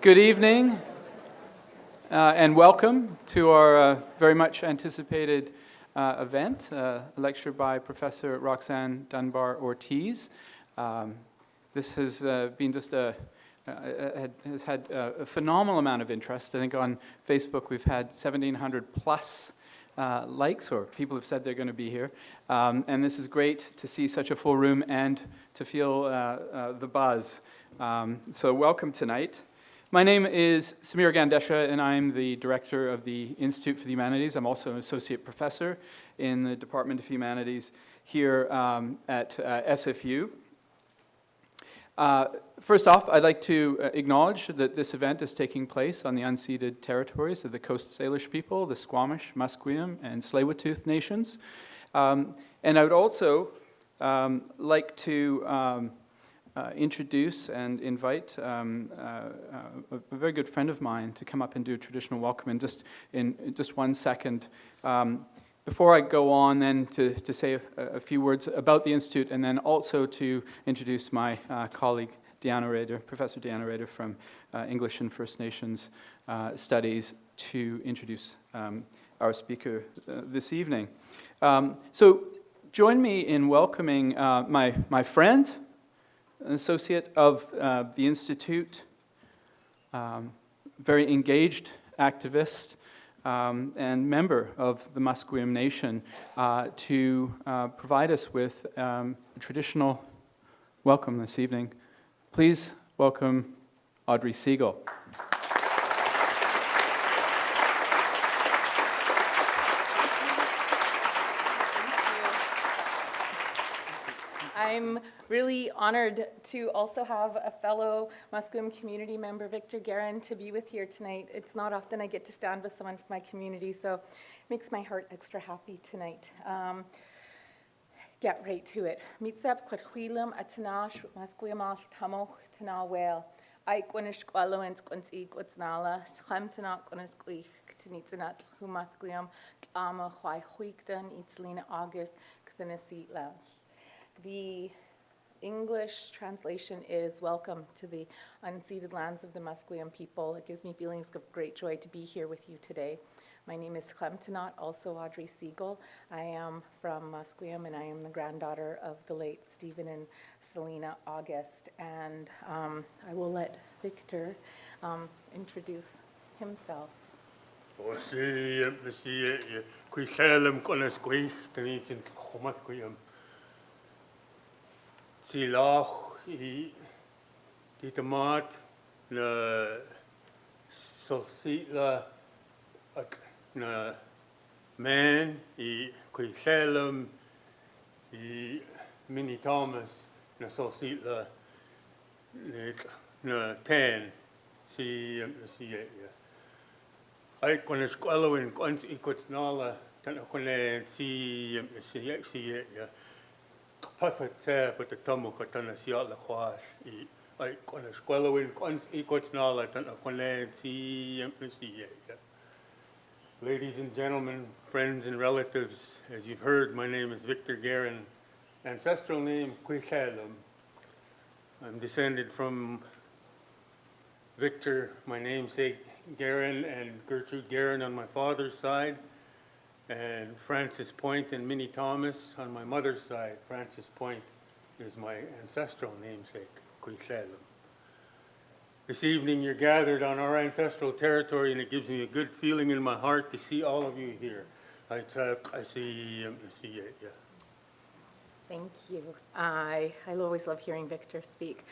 Good evening, and welcome to our very much anticipated event, a lecture by Professor Roxanne Dunbar-Ortiz. This has been just has had a phenomenal amount of interest. I think on Facebook we've had 1,700 plus likes, or people have said they're going to be here. And this is great to see such a full room and to feel the buzz. So welcome tonight. My name is Samir Gandesha, and I'm the director of the Institute for the Humanities. I'm also an associate professor in the Department of Humanities here at SFU. First off, I'd like to acknowledge that this event is taking place on the unceded territories of the Coast Salish people, the Squamish, Musqueam, and Tsleil-Waututh nations. And I would also like to introduce and invite a very good friend of mine to come up and do a traditional welcome in just 1 second. Before I go on then to say a few words about the Institute, and then also to introduce my colleague, Deanna Rader, Professor Deanna Rader from English and First Nations Studies, to introduce our speaker this evening. So join me in welcoming my friend, an associate of the Institute, very engaged activist, and member of the Musqueam Nation, to provide us with a traditional welcome this evening. Please welcome Audrey Siegel. I'm really honored to also have a fellow Musqueam community member, Victor Guerin, to be with here tonight. It's not often I get to stand with someone from my community, so it makes my heart extra happy tonight. Get right to it. Mitsep kwathuilam atanash Musqueamash tamoch tanawel. I gwnish gwalowens gwns gwatsnala schemtana gwnis gwych tinitsanat humasqueam ama chwai chwigdan itslina August kthanasi lach. The English translation is "Welcome to the unceded lands of the Musqueam people." It gives me feelings of great joy to be here with you today. My name is Clemtenot, also Audrey Siegel. I am from Musqueam, and I am the granddaughter of the late Stephen and Selena August. And I will let Victor introduce himself. Silach I tomaat na sositla na man I kuiselum I mini Thomas na sositla na ten si ya I kon skwalo in kons ikotsnala tan kon si ya Perfect, but the Tomo Katana Siat La Quash, I on a squallowing, on equals now, I don't know, see, Ladies and gentlemen, friends and relatives, as you've heard, my name is Victor Guerin, ancestral name Quichalum. I'm descended from Victor, my namesake Guerin, and Gertrude Guerin on my father's side, and Francis Point and Minnie Thomas on my mother's side. Francis Point is my ancestral namesake, Quichalum. This evening you're gathered on our ancestral territory, and it gives me a good feeling in my heart to see all of you here. I see you. Thank you. I always love hearing Victor speak.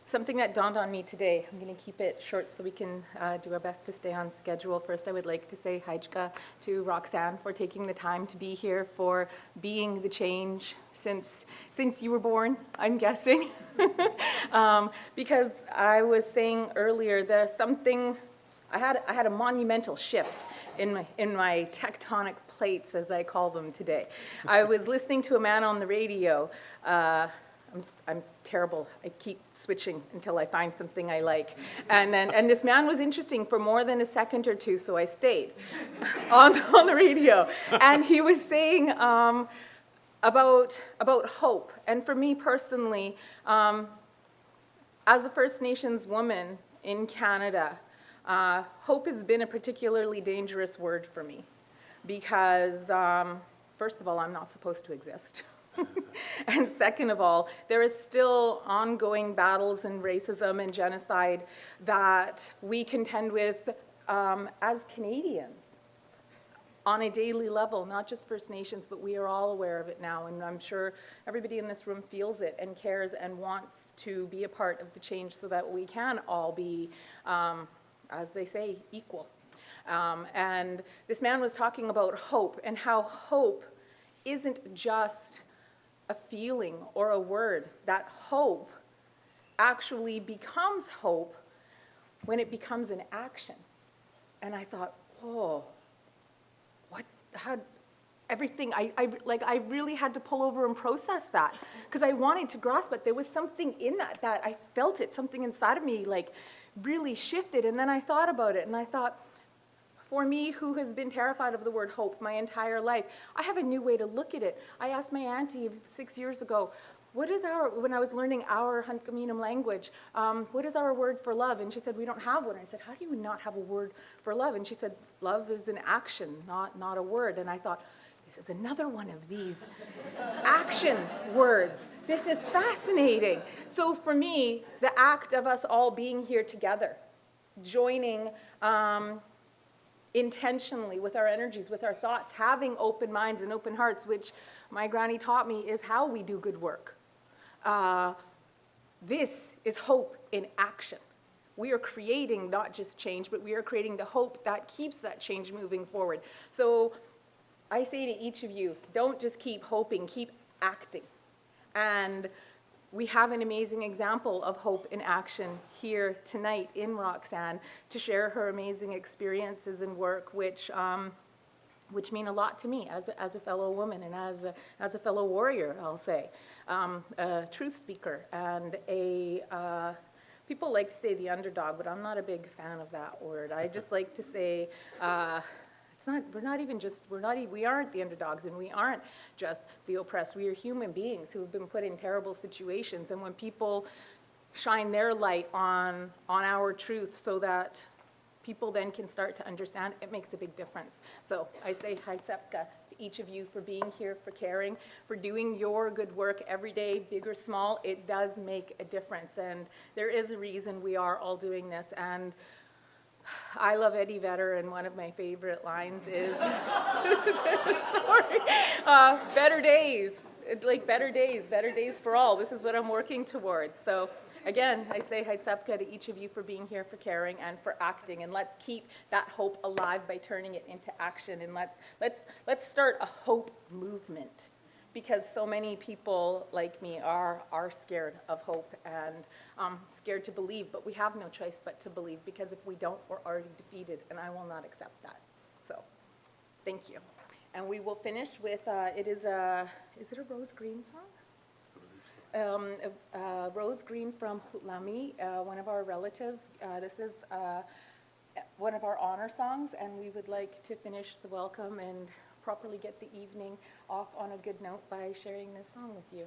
Something that dawned on me today, I'm going to keep it short so we can do our best to stay on schedule. First, I would like to say hajka to Roxanne for taking the time to be here, for being the change since you were born, I'm guessing. Because I was saying earlier, there's something, I had a monumental shift in my tectonic plates, as I call them today. I was listening to a man on the radio. I'm terrible. I keep switching until I find something I like. And this man was interesting for more than a second or two, so I stayed on the radio. And he was saying about hope. And for me personally, as a First Nations woman, in Canada, hope has been a particularly dangerous word for me because, first of all, I'm not supposed to exist. And second of all, there is still ongoing battles and racism and genocide that we contend with as Canadians on a daily level, not just First Nations, but we are all aware of it now. And I'm sure everybody in this room feels it and cares and wants to be a part of the change so that we can all be, as they say, equal. And this man was talking about hope and how hope isn't just a feeling or a word. That hope actually becomes hope when it becomes an action. And I thought, oh, what, how, everything, I really had to pull over and process that because I wanted to grasp it. There was something in that I felt it, something inside of me like really shifted. And then I thought about it and I thought, for me, who has been terrified of the word hope my entire life, I have a new way to look at it. I asked my auntie 6 years ago, what is when I was learning our Hunkaminam language, what is our word for love? And she said, we don't have one. I said, how do you not have a word for love? And she said, love is an action, not a word. And I thought, this is another one of these action words. This is fascinating. So for me, the act of us all being here together, joining intentionally with our energies, with our thoughts, having open minds and open hearts, which my granny taught me is how we do good work. This is hope in action. We are creating not just change, but we are creating the hope that keeps that change moving forward. So I say to each of you, don't just keep hoping, keep acting. And we have an amazing example of hope in action here tonight in Roxanne to share her amazing experiences and work, which mean a lot to me as a fellow woman and as a fellow warrior, I'll say, a truth speaker and people like to say the underdog, but I'm not a big fan of that word. I just like to say, we aren't the underdogs and we aren't just the oppressed. We are human beings who have been put in terrible situations. And when people shine their light on our truth so that people then can start to understand, it makes a big difference. So I say hi sepka to each of you for being here, for caring, for doing your good work every day, big or small. It does make a difference. And there is a reason we are all doing this. And I love Eddie Vedder, and one of my favorite lines is, better days, like better days for all. This is what I'm working towards. So again, I say haitsapka to each of you for being here, for caring, and for acting. And let's keep that hope alive by turning it into action. And let's start a hope movement. Because so many people like me are scared of hope and scared to believe, but we have no choice but to believe, because if we don't, we're already defeated, and I will not accept that. So, thank you. And we will finish with, is it a Rose Green song? Rose Green from Hutlami, one of our relatives. This is one of our honor songs, and we would like to finish the welcome and properly get the evening off on a good note by sharing this song with you.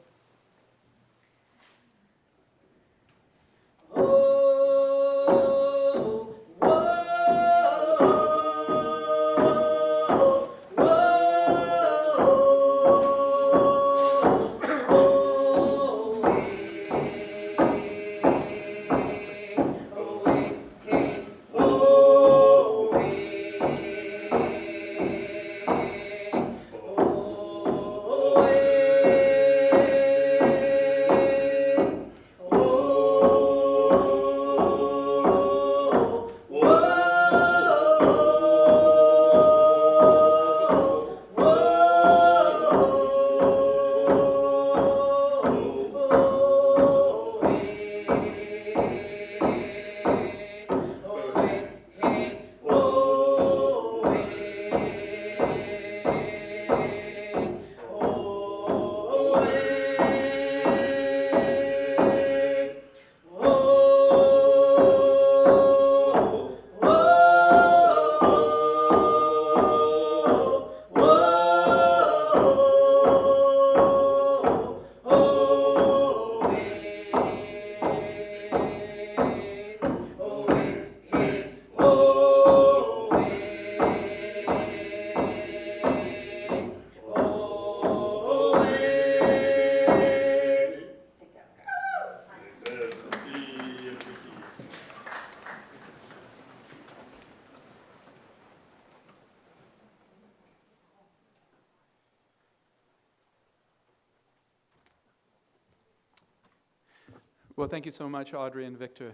Well, thank you so much, Audrey and Victor.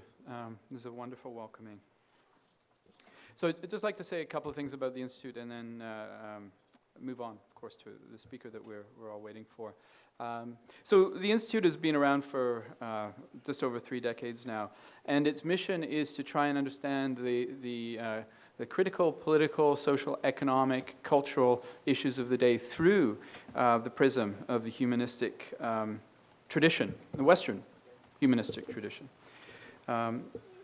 This is a wonderful welcoming. So I'd just like to say a couple of things about the Institute and then move on, of course, to the speaker that we're all waiting for. So the Institute has been around for just over 3 decades now, and its mission is to try and understand the critical political, social, economic, cultural issues of the day through the prism of the humanistic tradition, the Western humanistic tradition.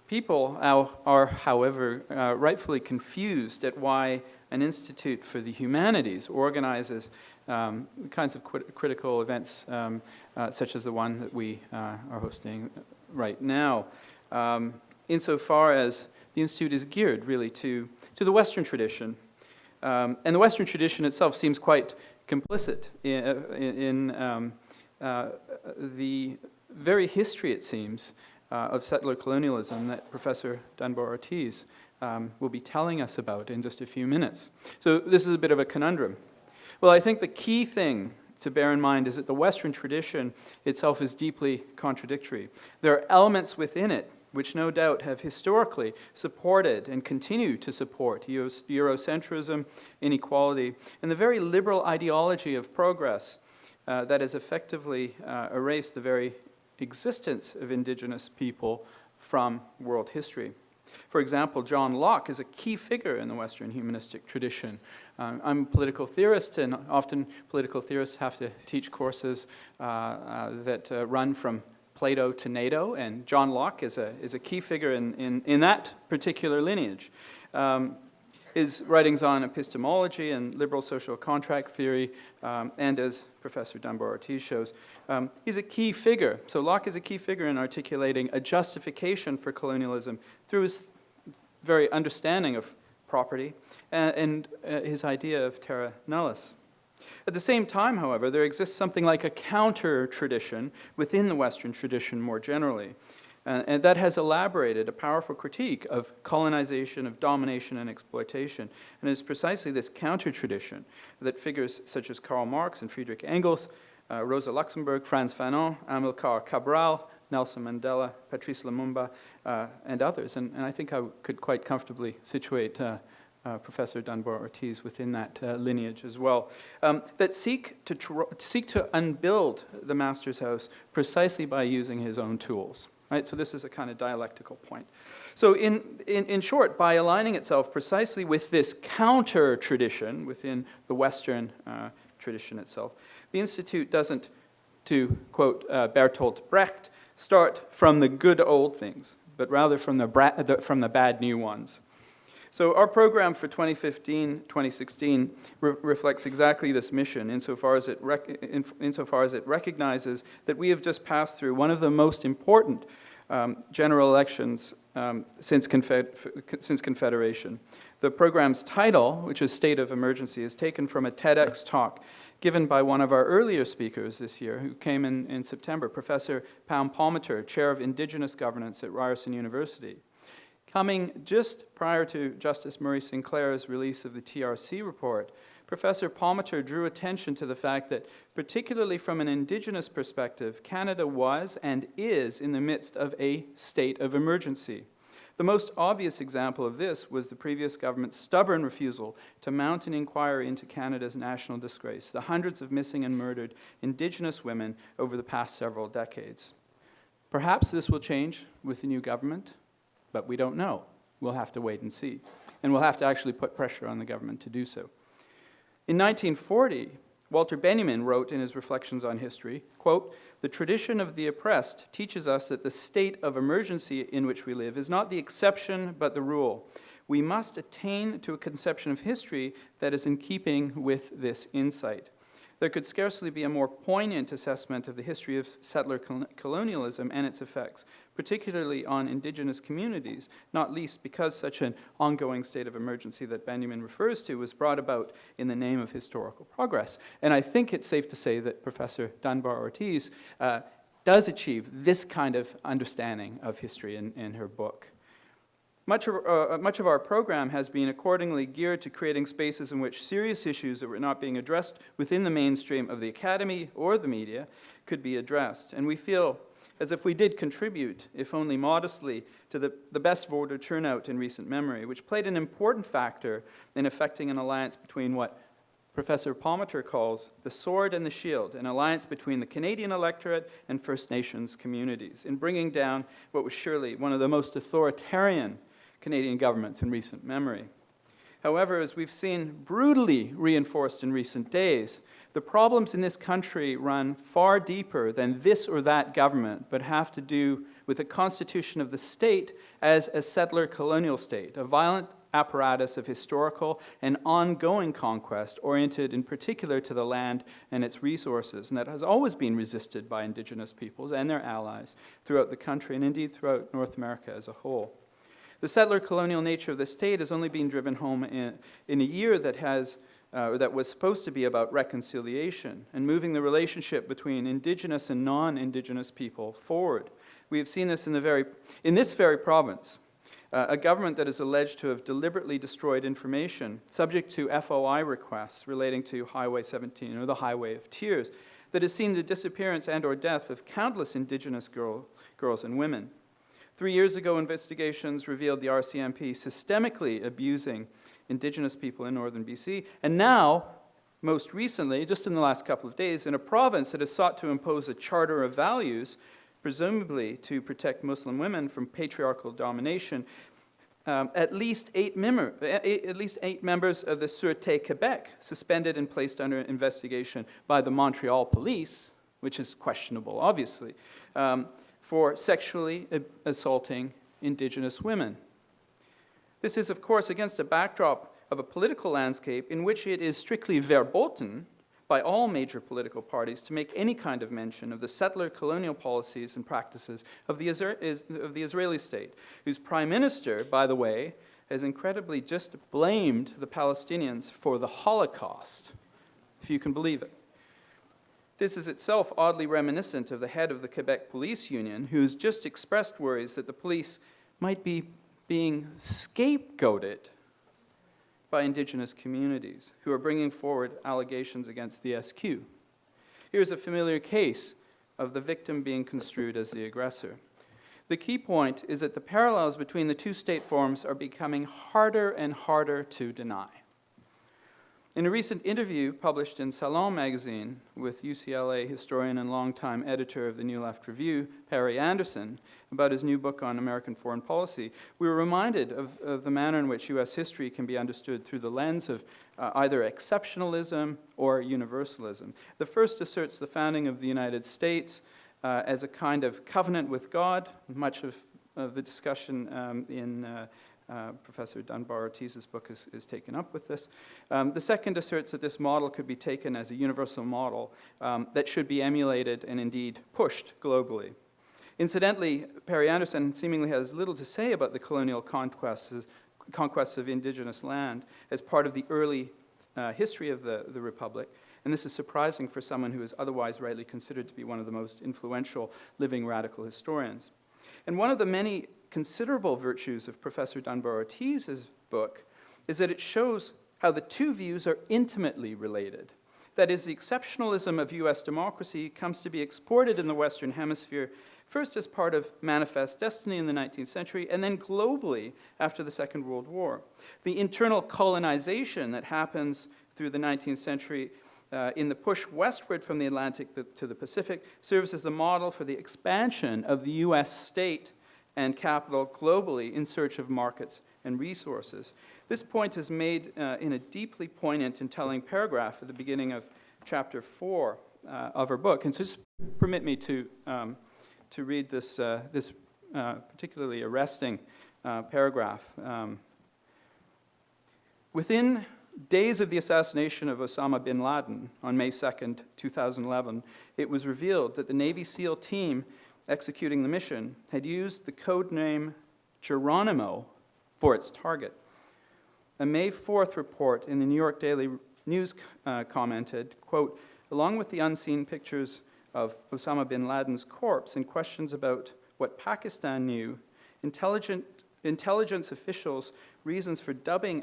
People are, however, rightfully confused at why an Institute for the Humanities organizes kinds of critical events such as the one that we are hosting right now, insofar as the Institute is geared really to the Western tradition. And the Western tradition itself seems quite complicit in the very history, it seems, of settler colonialism that Professor Dunbar-Ortiz will be telling us about in just a few minutes. So this is a bit of a conundrum. Well, I think the key thing to bear in mind is that the Western tradition itself is deeply contradictory. There are elements within it which no doubt have historically supported and continue to support Eurocentrism, inequality, and the very liberal ideology of progress that has effectively erased the very existence of Indigenous people from world history. For example, John Locke is a key figure in the Western humanistic tradition. I'm a political theorist, and often political theorists have to teach courses that run from Plato to NATO, and John Locke is a key figure in that particular lineage. His writings on epistemology and liberal social contract theory, and as Professor Dunbar-Ortiz shows, he's a key figure. So Locke is a key figure in articulating a justification for colonialism through his very understanding of property and his idea of terra nullius. At the same time, however, there exists something like a counter-tradition within the Western tradition more generally. And that has elaborated a powerful critique of colonization, of domination and exploitation. And it's precisely this counter-tradition that figures such as Karl Marx and Friedrich Engels, Rosa Luxemburg, Frantz Fanon, Amilcar Cabral, Nelson Mandela, Patrice Lumumba, and others. And I think I could quite comfortably situate Professor Dunbar-Ortiz within that lineage as well, that seek to unbuild the Master's House precisely by using his own tools. Right? So this is a kind of dialectical point. So in short, by aligning itself precisely with this counter-tradition within the Western tradition itself, the Institute doesn't, to quote Bertolt Brecht, start from the good old things, but rather from the bad new ones. So our program for 2015-2016 reflects exactly this mission insofar as it recognizes that we have just passed through one of the most important general elections since Confederation. The program's title, which is State of Emergency, is taken from a TEDx talk given by one of our earlier speakers this year, who came in September, Professor Pam Palmater, Chair of Indigenous Governance at Ryerson University. Coming just prior to Justice Murray Sinclair's release of the TRC report, Professor Palmater drew attention to the fact that, particularly from an Indigenous perspective, Canada was and is in the midst of a state of emergency. The most obvious example of this was the previous government's stubborn refusal to mount an inquiry into Canada's national disgrace, the hundreds of missing and murdered Indigenous women over the past several decades. Perhaps this will change with the new government, but we don't know. We'll have to wait and see. And we'll have to actually put pressure on the government to do so. In 1940, Walter Benjamin wrote in his Reflections on History, quote, "The tradition of the oppressed teaches us that the state of emergency in which we live is not the exception but the rule. We must attain to a conception of history that is in keeping with this insight." There could scarcely be a more poignant assessment of the history of settler colonialism and its effects, particularly on Indigenous communities, not least because such an ongoing state of emergency that Benjamin refers to was brought about in the name of historical progress. And I think it's safe to say that Professor Dunbar-Ortiz does achieve this kind of understanding of history in her book. Much of our program has been accordingly geared to creating spaces in which serious issues that were not being addressed within the mainstream of the academy or the media could be addressed. And we feel as if we did contribute, if only modestly, to the best voter turnout in recent memory, which played an important factor in effecting an alliance between what Professor Palmater calls the sword and the shield, an alliance between the Canadian electorate and First Nations communities, in bringing down what was surely one of the most authoritarian Canadian governments in recent memory. However, as we've seen brutally reinforced in recent days, the problems in this country run far deeper than this or that government, but have to do with the constitution of the state as a settler colonial state, a violent apparatus of historical and ongoing conquest oriented in particular to the land and its resources, and that has always been resisted by Indigenous peoples and their allies throughout the country and indeed throughout North America as a whole. The settler colonial nature of the state has only been driven home in a year that was supposed to be about reconciliation and moving the relationship between Indigenous and non-Indigenous people forward. We have seen this in this very province. A government that is alleged to have deliberately destroyed information subject to FOI requests relating to Highway 17, or the Highway of Tears, that has seen the disappearance and or death of countless Indigenous girls and women. 3 years ago, investigations revealed the RCMP systemically abusing Indigenous people in northern BC, and now, most recently, just in the last couple of days, in a province that has sought to impose a charter of values presumably to protect Muslim women from patriarchal domination, at least eight members of the Sûreté Québec suspended and placed under investigation by the Montreal police, which is questionable, obviously, for sexually assaulting Indigenous women. This is, of course, against a backdrop of a political landscape in which it is strictly verboten by all major political parties to make any kind of mention of the settler colonial policies and practices of the Israeli state, whose prime minister, by the way, has incredibly just blamed the Palestinians for the Holocaust, if you can believe it. This is itself oddly reminiscent of the head of the Quebec Police Union, who has just expressed worries that the police might be being scapegoated by Indigenous communities who are bringing forward allegations against the SQ. Here's a familiar case of the victim being construed as the aggressor. The key point is that the parallels between the two state forms are becoming harder and harder to deny. In a recent interview published in Salon magazine with UCLA historian and longtime editor of the New Left Review, Perry Anderson, about his new book on American foreign policy, we were reminded of the manner in which U.S. history can be understood through the lens of either exceptionalism or universalism. The first asserts the founding of the United States as a kind of covenant with God. Much of the discussion in Professor Dunbar-Ortiz's book is taken up with this. The second asserts that this model could be taken as a universal model that should be emulated and indeed pushed globally. Incidentally, Perry Anderson seemingly has little to say about the colonial conquests of indigenous land as part of the early history of the Republic, and this is surprising for someone who is otherwise rightly considered to be one of the most influential living radical historians. And one of the many considerable virtues of Professor Dunbar-Ortiz's book is that it shows how the two views are intimately related. That is, the exceptionalism of U.S. democracy comes to be exported in the Western Hemisphere first as part of manifest destiny in the 19th century, and then globally after the Second World War. The internal colonization that happens through the 19th century in the push westward from the Atlantic to the Pacific serves as the model for the expansion of the U.S. state and capital globally in search of markets and resources. This point is made in a deeply poignant and telling paragraph at the beginning of chapter 4 of her book. And so just permit me to read this particularly arresting paragraph. Within days of the assassination of Osama bin Laden on May 2nd, 2011, it was revealed that the Navy SEAL team executing the mission had used the code name Geronimo for its target. A May 4th report in the New York Daily News commented, quote, along with the unseen pictures of Osama bin Laden's corpse and questions about what Pakistan knew, intelligence officials' reasons for dubbing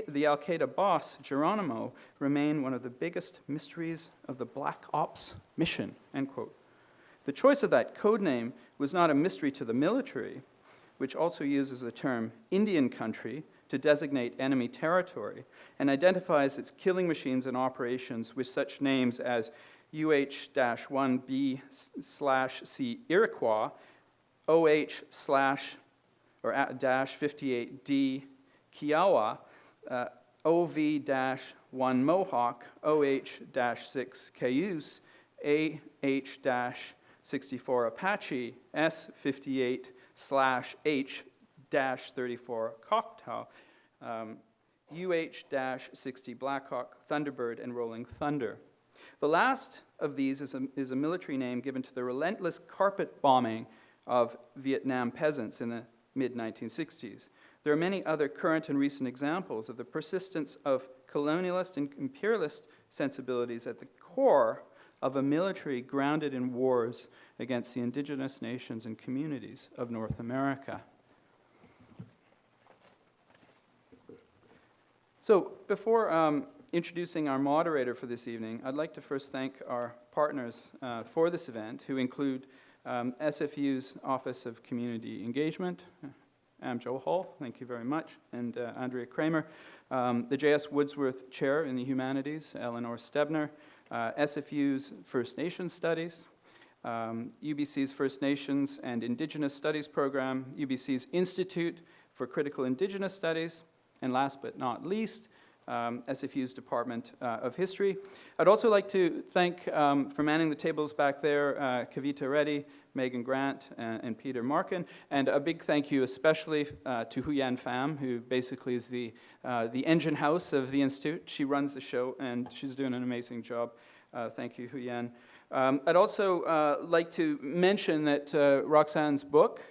the Al-Qaeda boss Geronimo remain one of the biggest mysteries of the Black Ops mission, end quote. The choice of that code name was not a mystery to the military, which also uses the term Indian country to designate enemy territory and identifies its killing machines and operations with such names as UH-1B/C Iroquois, OH/58D Kiowa, OV-1 Mohawk, OH-6 Cayuse, AH-64 Apache, S58/H-34 Choctaw, UH-60 Blackhawk, Thunderbird, and Rolling Thunder. The last of these is a military name given to the relentless carpet bombing of Vietnam peasants in the mid-1960s. There are many other current and recent examples of the persistence of colonialist and imperialist sensibilities at the core of a military grounded in wars against the indigenous nations and communities of North America. So before introducing our moderator for this evening, I'd like to first thank our partners for this event, who include SFU's Office of Community Engagement, Joe Hall, thank you very much, and Andrea Kramer, the J.S. Woodsworth Chair in the Humanities, Eleanor Stebner, SFU's First Nations Studies, UBC's First Nations and Indigenous Studies Program, UBC's Institute for Critical Indigenous Studies, and last but not least, SFU's Department of History. I'd also like to thank, for manning the tables back there, Kavita Reddy, Megan Grant, and Peter Markin, and a big thank you especially to Huyan Pham, who basically is the engine house of the Institute. She runs the show, and she's doing an amazing job. Thank you, Huyan. I'd also like to mention that Roxanne's book,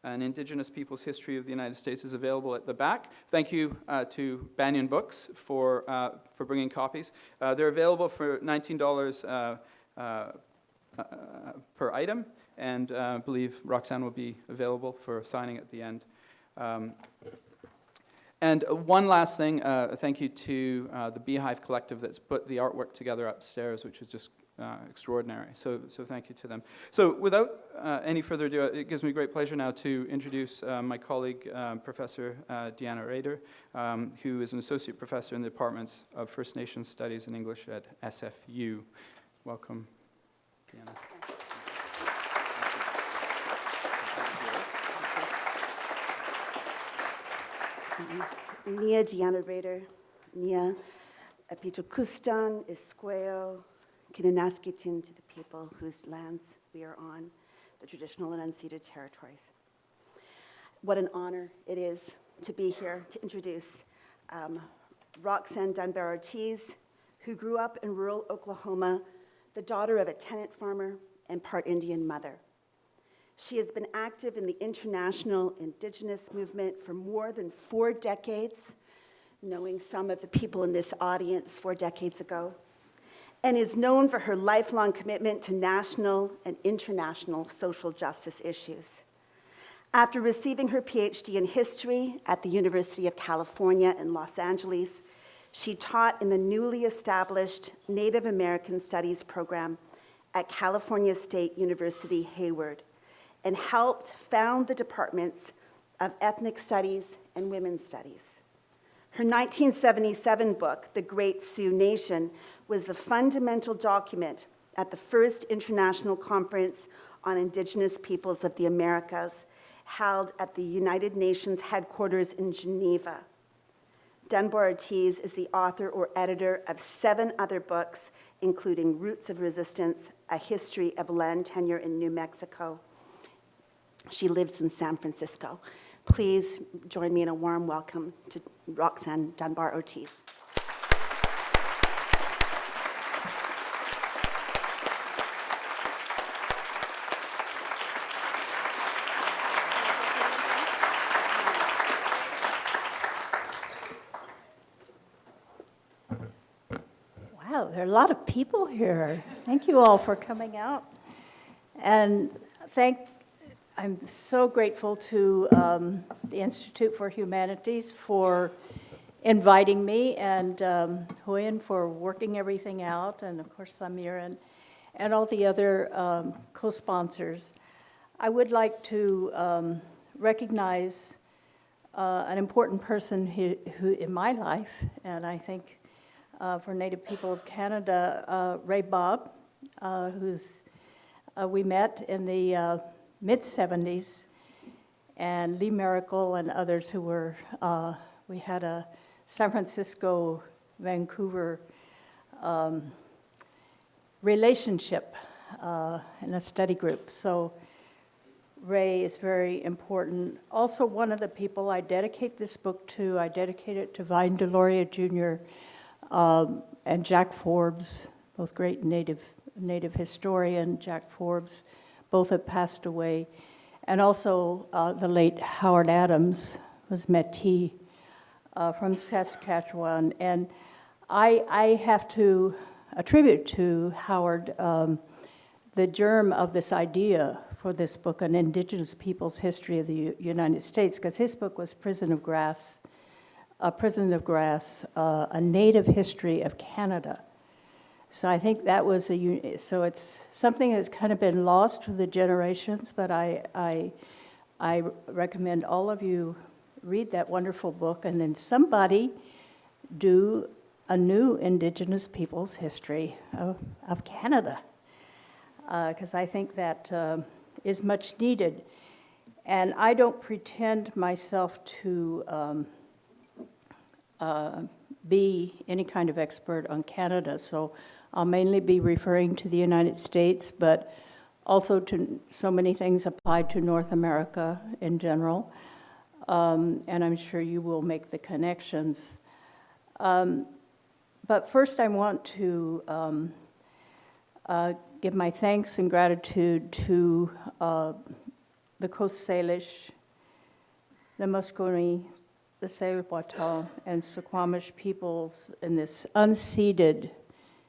An Indigenous Peoples' History of the United States, is available at the back. Thank you to Banyan Books for bringing copies. They're available for $19 per item, and I believe Roxanne will be available for signing at the end. And one last thing, thank you to the Beehive Collective that's put the artwork together upstairs, which is just extraordinary. So thank you to them. So without any further ado, it gives me great pleasure now to introduce my colleague, Professor Deanna Rader, who is an associate professor in the Departments of First Nations Studies and English at SFU. Welcome, Deanna. Nia Deanna Rader, Nia Apitokustan, Isqueo, Kinanaskitin to the people whose lands we are on, the traditional and unceded territories. What an honor it is to be here to introduce Roxanne Dunbar-Ortiz, who grew up in rural Oklahoma, the daughter of a tenant farmer and part Indian mother. She has been active in the international Indigenous movement for more than 4 decades, knowing some of the people in this audience 4 decades ago, and is known for her lifelong commitment to national and international social justice issues. After receiving her PhD in history at the University of California in Los Angeles, she taught in the newly established Native American Studies program at California State University, Hayward, and helped found the departments of Ethnic Studies and Women's Studies. Her 1977 book, The Great Sioux Nation, was the fundamental document at the first International Conference on Indigenous Peoples of the Americas, held at the United Nations headquarters in Geneva. Dunbar-Ortiz is the author or editor of 7 other books, including Roots of Resistance, A History of Land Tenure in New Mexico. She lives in San Francisco. Please join me in a warm welcome to Roxanne Dunbar-Ortiz. Wow, there are a lot of people here. Thank you all for coming out. And I'm so grateful to the Institute for Humanities for inviting me, and Huyen for working everything out, and of course Samir. and all the other co-sponsors. I would like to recognize an important person who in my life, and I think for Native people of Canada, Ray Bob, we met in the mid-70s, and Lee Miracle and others who were, we had a San Francisco, Vancouver relationship in a study group. So Ray is very important. Also, one of the people I dedicate this book to, I dedicate it to Vine Deloria Jr. And Jack Forbes, both great Native historian, Jack Forbes, both have passed away. And also the late Howard Adams was Métis from Saskatchewan. And I have to attribute to Howard the germ of this idea for this book, An Indigenous Peoples' History of the United States, because his book was Prison of Grass, A Native History of Canada. So I think that was so it's something that's kind of been lost through the generations, but I recommend all of you read that wonderful book, and then somebody do a new Indigenous Peoples' History of Canada, because I think that is much needed. And I don't pretend myself to be any kind of expert on Canada, so I'll mainly be referring to the United States, but also to so many things applied to North America in general, and I'm sure you will make the connections. But first I want to give my thanks and gratitude to the Coast Salish, the Muscogee, the Tsleil-Waututh, and Suquamish peoples in this unceded,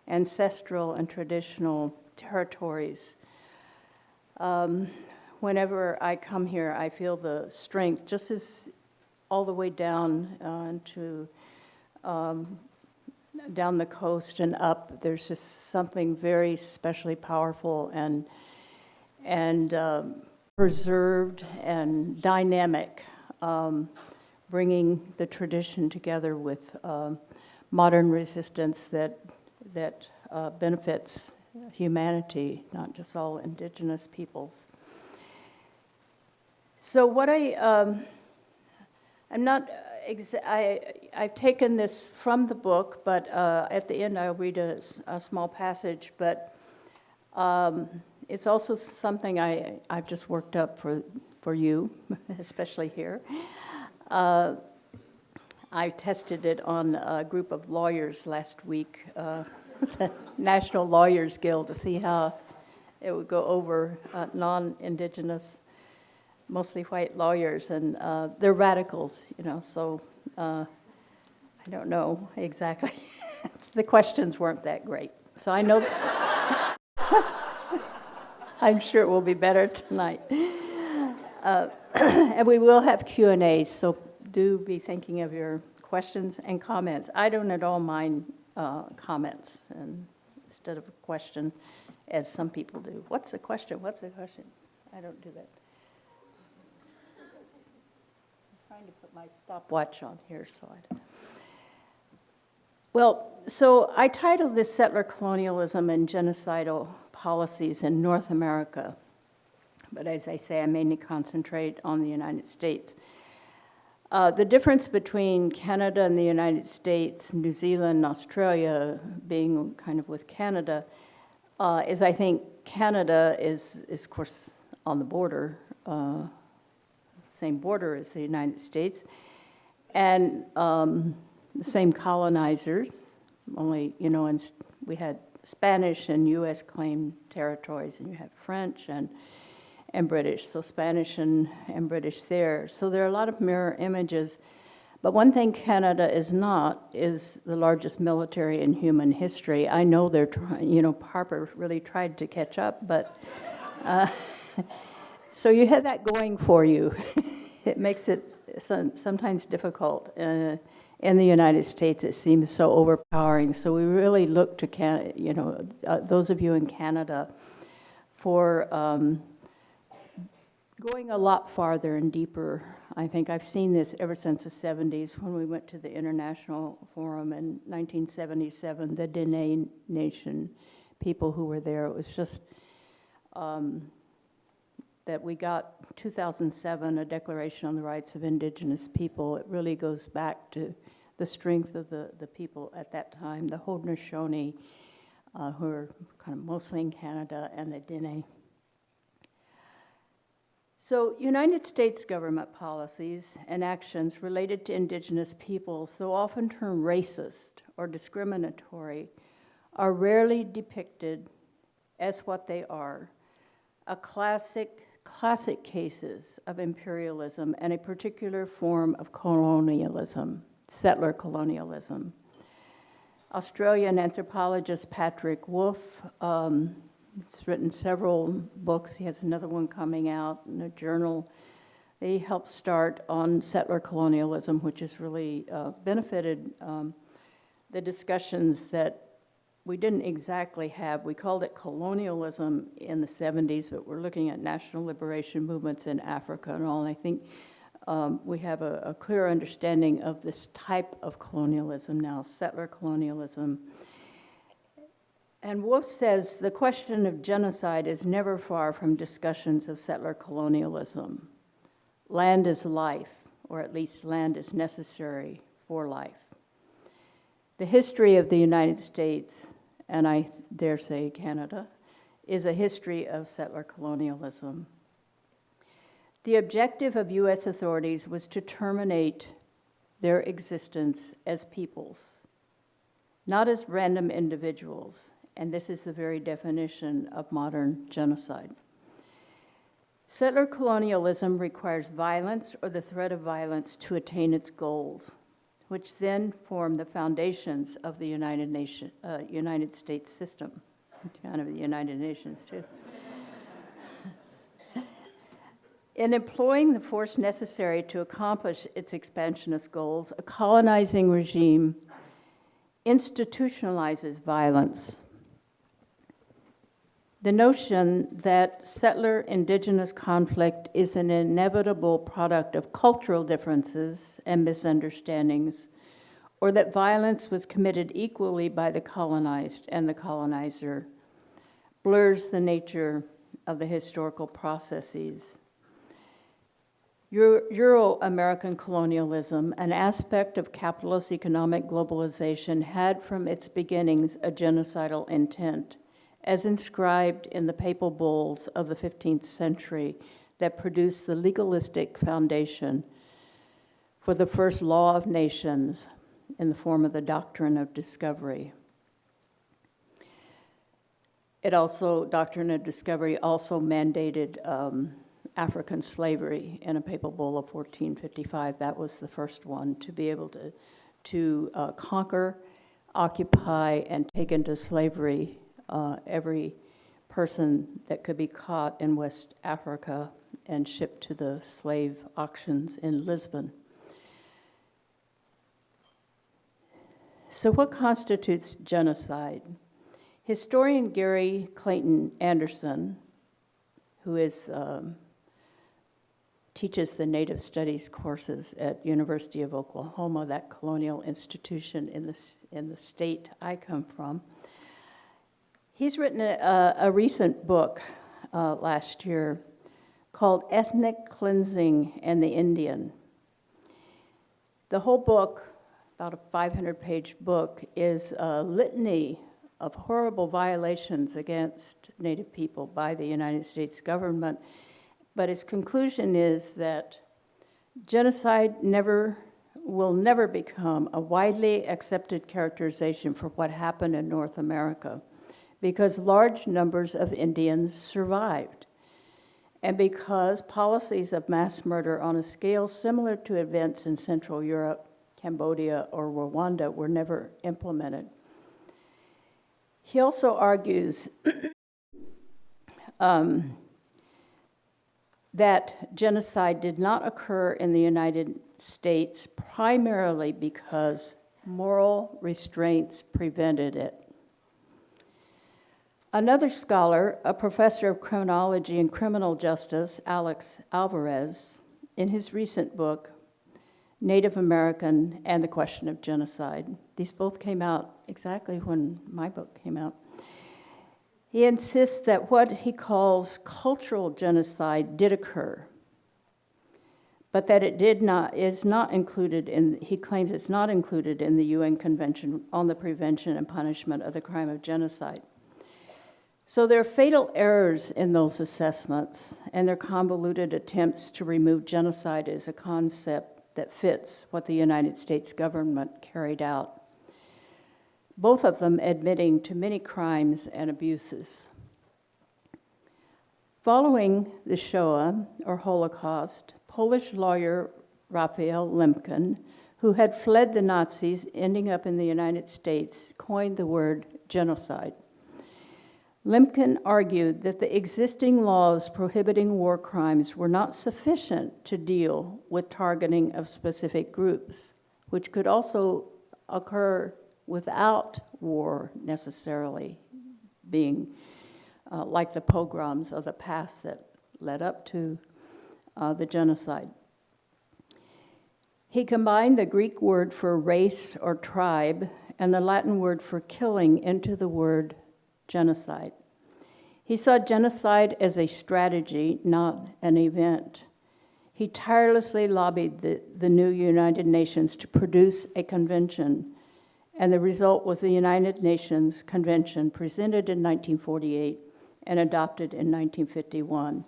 ancestral, and traditional territories. Whenever I come here, I feel the strength, just as all the way down to down the coast and up. There's just something very specially powerful and preserved and dynamic, bringing the tradition together with modern resistance that benefits humanity, not just all Indigenous peoples. So what I'm not, I've taken this from the book, but at the end I'll read a small passage, but it's also something I've just worked up for you, especially here. I tested it on a group of lawyers last week, the National Lawyers Guild, to see how it would go over non-Indigenous, mostly white lawyers, and they're radicals, so I don't know exactly. The questions weren't that great. So I know I'm sure it will be better tonight. And we will have Q&A, so do be thinking of your questions and comments. I don't at all mind comments and instead of a question, as some people do. What's the question? What's the question? I don't do that. I'm trying to put my stopwatch on here, so I don't. Well, so I titled this Settler-Colonialism and Genocidal Policies in North America. But as I say, I mainly concentrate on the United States. The difference between Canada and the United States, New Zealand, Australia, being kind of with Canada, is I think Canada is of course on the border, same border as the United States, and the same colonizers, only, and we had Spanish and U.S. claimed territories, and you had French and British, so Spanish and British there. So there are a lot of mirror images. But one thing Canada is not is the largest military in human history. I know they're trying, Harper really tried to catch up, but so you have that going for you. It makes it sometimes difficult in in the United States, it seems so overpowering. So we really look to those of you in Canada for going a lot farther and deeper. I think I've seen this ever since the 70s when we went to the International Forum in 1977, the Dene Nation people who were there. It was just that we got 2007, a Declaration on the Rights of Indigenous People. It really goes back to the strength of the people at that time, the Haudenosaunee, who are kind of mostly in Canada, and the Dene. So United States government policies and actions related to Indigenous peoples, though often termed racist or discriminatory, are rarely depicted as what they are, classic cases of imperialism and a particular form of colonialism, settler-colonialism. Australian anthropologist Patrick Wolfe, he's written several books. He has another one coming out in a journal. He helped start on settler colonialism, which has really benefited the discussions that we didn't exactly have. We called it colonialism in the 70s, but we're looking at national liberation movements in Africa and all. And I think we have a clear understanding of this type of colonialism now, settler colonialism. And Wolfe says the question of genocide is never far from discussions of settler colonialism. Land is life, or at least land is necessary for life. The history of the United States, and I dare say Canada, is a history of settler colonialism. The objective of U.S. authorities was to terminate their existence as peoples, not as random individuals, and this is the very definition of modern genocide. Settler colonialism requires violence or the threat of violence to attain its goals, which then form the foundations of the United States system, kind of the United Nations too. In employing the force necessary to accomplish its expansionist goals, a colonizing regime institutionalizes violence. The notion that settler-indigenous conflict is an inevitable product of cultural differences and misunderstandings, or that violence was committed equally by the colonized and the colonizer, blurs the nature of the historical processes. Euro-American colonialism, an aspect of capitalist economic globalization, had from its beginnings a genocidal intent, as inscribed in the papal bulls of the 15th century that produced the legalistic foundation for the first law of nations in the form of the doctrine of discovery. Doctrine of discovery also mandated African slavery in a papal bull of 1455. That was the first one to be able to conquer, occupy, and take into slavery every person that could be caught in West Africa and shipped to the slave auctions in Lisbon. So what constitutes genocide? Historian Gary Clayton Anderson, who teaches the Native Studies courses at University of Oklahoma, that colonial institution in the state I come from, he's written a recent book last year called Ethnic Cleansing and the Indian. The whole book, about a 500-page book, is a litany of horrible violations against Native people by the United States government. But his conclusion is that genocide will never become a widely accepted characterization for what happened in North America, because large numbers of Indians survived, and because policies of mass murder on a scale similar to events in Central Europe, Cambodia, or Rwanda were never implemented. He also argues that genocide did not occur in the United States primarily because moral restraints prevented it. Another scholar, a professor of criminology and criminal justice, Alex Alvarez, in his recent book, Native American and the Question of Genocide, these both came out exactly when my book came out, he insists that what he calls cultural genocide did occur, but that it is not included in, he claims it's not included in the UN Convention on the Prevention and Punishment of the Crime of Genocide. So there are fatal errors in those assessments, and their convoluted attempts to remove genocide as a concept that fits what the United States government carried out, both of them admitting to many crimes and abuses. Following the Shoah, or Holocaust, Polish lawyer Raphael Lemkin, who had fled the Nazis, ending up in the United States, coined the word genocide. Lemkin argued that the existing laws prohibiting war crimes were not sufficient to deal with targeting of specific groups, which could also occur without war necessarily being like the pogroms of the past that led up to the genocide. He combined the Greek word for race or tribe and the Latin word for killing into the word genocide. He saw genocide as a strategy, not an event. He tirelessly lobbied the new United Nations to produce a convention, and the result was the United Nations Convention presented in 1948 and adopted in 1951,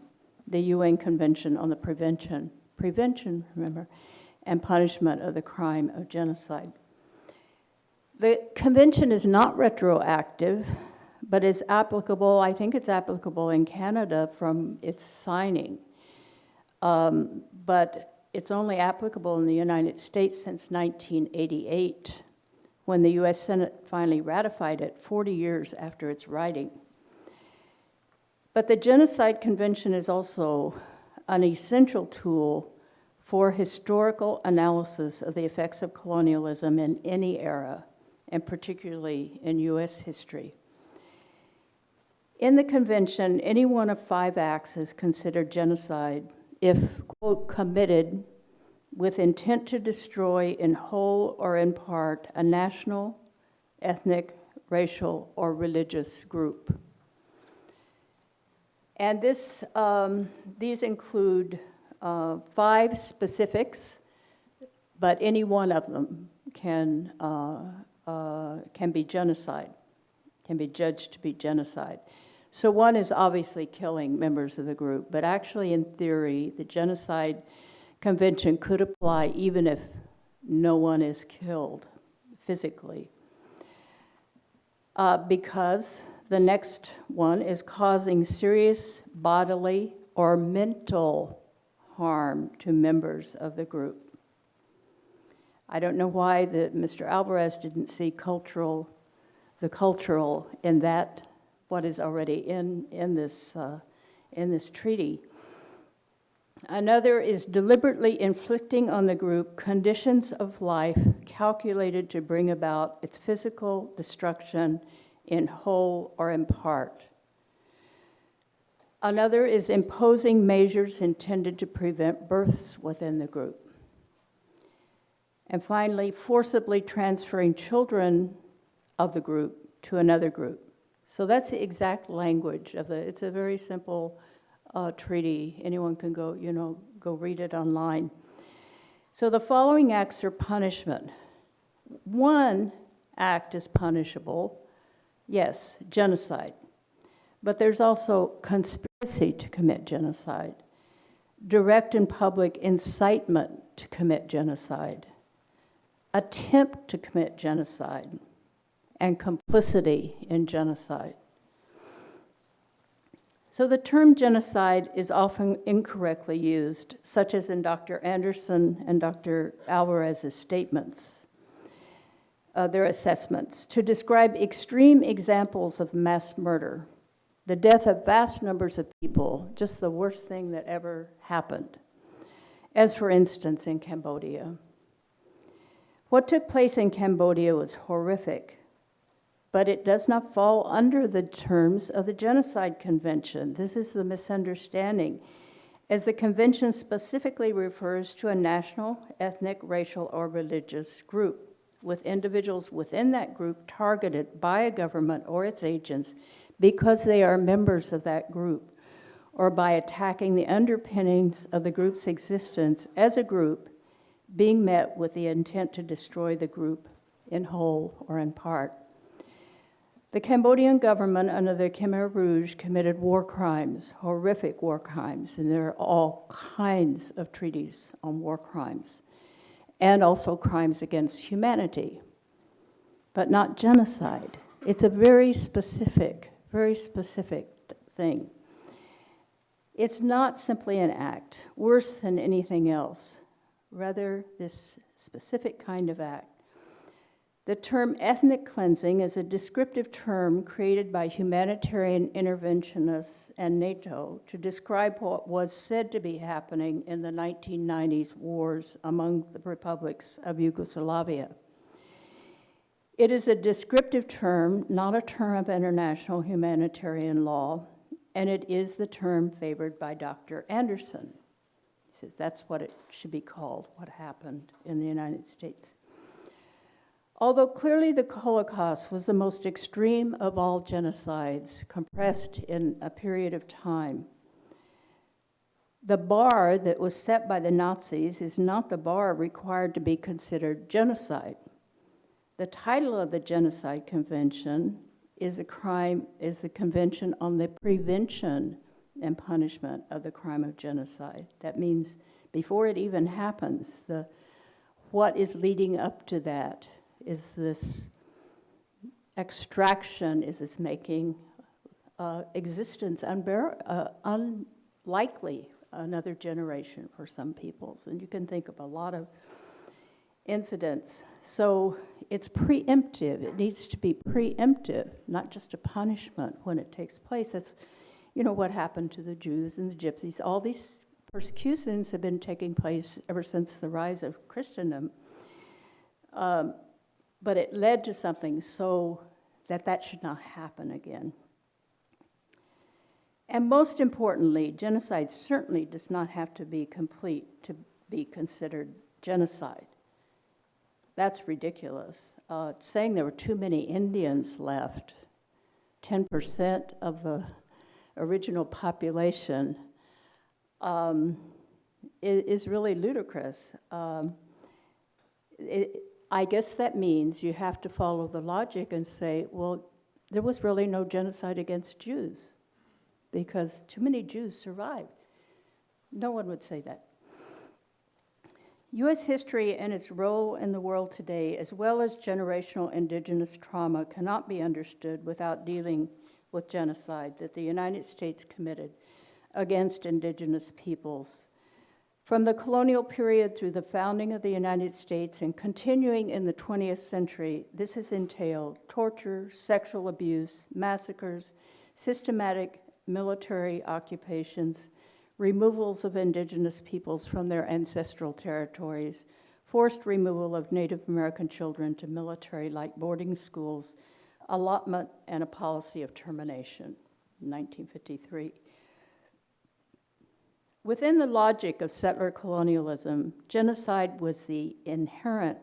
the UN Convention on the Prevention, remember, and Punishment of the Crime of Genocide. The convention is not retroactive, but is applicable, I think it's applicable in Canada from its signing. But it's only applicable in the United States since 1988, when the US Senate finally ratified it 40 years after its writing. But the Genocide Convention is also an essential tool for historical analysis of the effects of colonialism in any era, and particularly in US history. In the convention, any one of 5 acts is considered genocide if, quote, committed with intent to destroy in whole or in part a national, ethnic, racial, or religious group. And these include 5 specifics, but any one of them can be genocide, can be judged to be genocide. So one is obviously killing members of the group, but actually in theory, the Genocide Convention could apply even if no one is killed physically. Because the next one is causing serious bodily or mental harm to members of the group. I don't know why Mr. Alvarez didn't see the cultural in that, what is already in this treaty. Another is deliberately inflicting on the group conditions of life calculated to bring about its physical destruction in whole or in part. Another is imposing measures intended to prevent births within the group. And finally, forcibly transferring children of the group to another group. So that's the exact language of it's a very simple treaty. Anyone can go read it online. So the following acts are punishment. One act is punishable, yes, genocide. But there's also conspiracy to commit genocide, direct and public incitement to commit genocide, attempt to commit genocide, and complicity in genocide. So the term genocide is often incorrectly used, such as in Dr. Anderson and Dr. Alvarez's statements, their assessments, to describe extreme examples of mass murder, the death of vast numbers of people, just the worst thing that ever happened, as for instance in Cambodia. What took place in Cambodia was horrific, but it does not fall under the terms of the Genocide Convention. This is the misunderstanding, as the convention specifically refers to a national, ethnic, racial, or religious group, with individuals within that group targeted by a government or its agents because they are members of that group, or by attacking the underpinnings of the group's existence as a group, being met with the intent to destroy the group in whole or in part. The Cambodian government under the Khmer Rouge committed war crimes, horrific war crimes, and there are all kinds of treaties on war crimes, and also crimes against humanity, but not genocide. It's a very specific thing. It's not simply an act, worse than anything else, rather this specific kind of act. The term ethnic cleansing is a descriptive term created by humanitarian interventionists and NATO to describe what was said to be happening in the 1990s wars among the republics of Yugoslavia. It is a descriptive term, not a term of international humanitarian law, and it is the term favored by Dr. Anderson. He says that's what it should be called, what happened in the United States. Although clearly the Holocaust was the most extreme of all genocides compressed in a period of time, the bar that was set by the Nazis is not the bar required to be considered genocide. The title of the Genocide Convention is the Convention on the Prevention and Punishment of the Crime of Genocide. That means before it even happens, what is leading up to that is this extraction, is this making existence unlikely another generation for some peoples. And you can think of a lot of incidents. So it's preemptive. It needs to be preemptive, not just a punishment when it takes place. That's, what happened to the Jews and the Gypsies. All these persecutions have been taking place ever since the rise of Christendom. But it led to something so that should not happen again. And most importantly, genocide certainly does not have to be complete to be considered genocide. That's ridiculous. Saying there were too many Indians left, 10% of the original population, is really ludicrous. I guess that means you have to follow the logic and say, well, there was really no genocide against Jews because too many Jews survived. No one would say that. U.S. history and its role in the world today, as well as generational indigenous trauma, cannot be understood without dealing with genocide that the United States committed against indigenous peoples. From the colonial period through the founding of the United States and continuing in the 20th century, this has entailed torture, sexual abuse, massacres, systematic military occupations, removals of indigenous peoples from their ancestral territories, forced removal of Native American children to military-like boarding schools, allotment, and a policy of termination in 1953. Within the logic of settler-colonialism, genocide was the inherent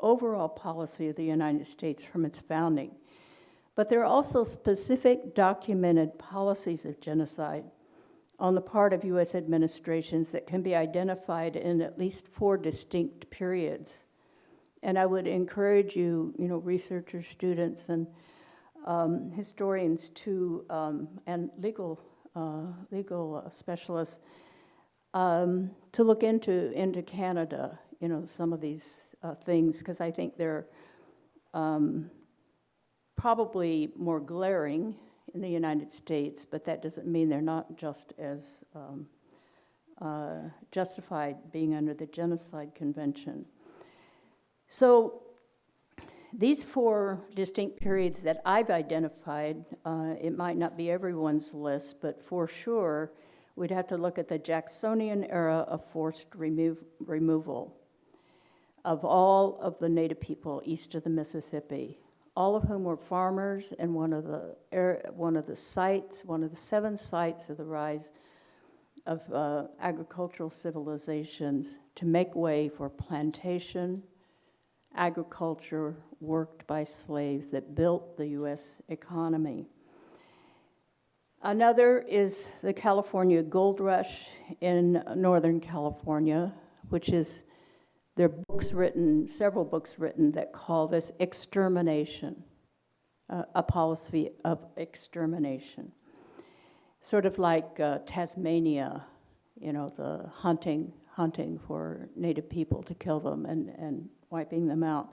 overall policy of the United States from its founding. But there are also specific documented policies of genocide on the part of U.S. administrations that can be identified in at least 4 distinct periods. And I would encourage you, researchers, students, and historians and legal specialists to look into Canada, some of these things, because I think they're probably more glaring in the United States, but that doesn't mean they're not just as justified being under the Genocide Convention. So These four distinct periods that I've identified, it might not be everyone's list, but for sure, we'd have to look at the Jacksonian era of forced removal of all of the Native people east of the Mississippi, all of whom were farmers, and one of the 7 sites of the rise of agricultural civilizations to make way for plantation, agriculture worked by slaves that built the U.S. economy. Another is the California Gold Rush in Northern California, which is, there are books written, several books written that call this extermination, a policy of extermination. Sort of like Tasmania, the hunting for Native people to kill them and wiping them out.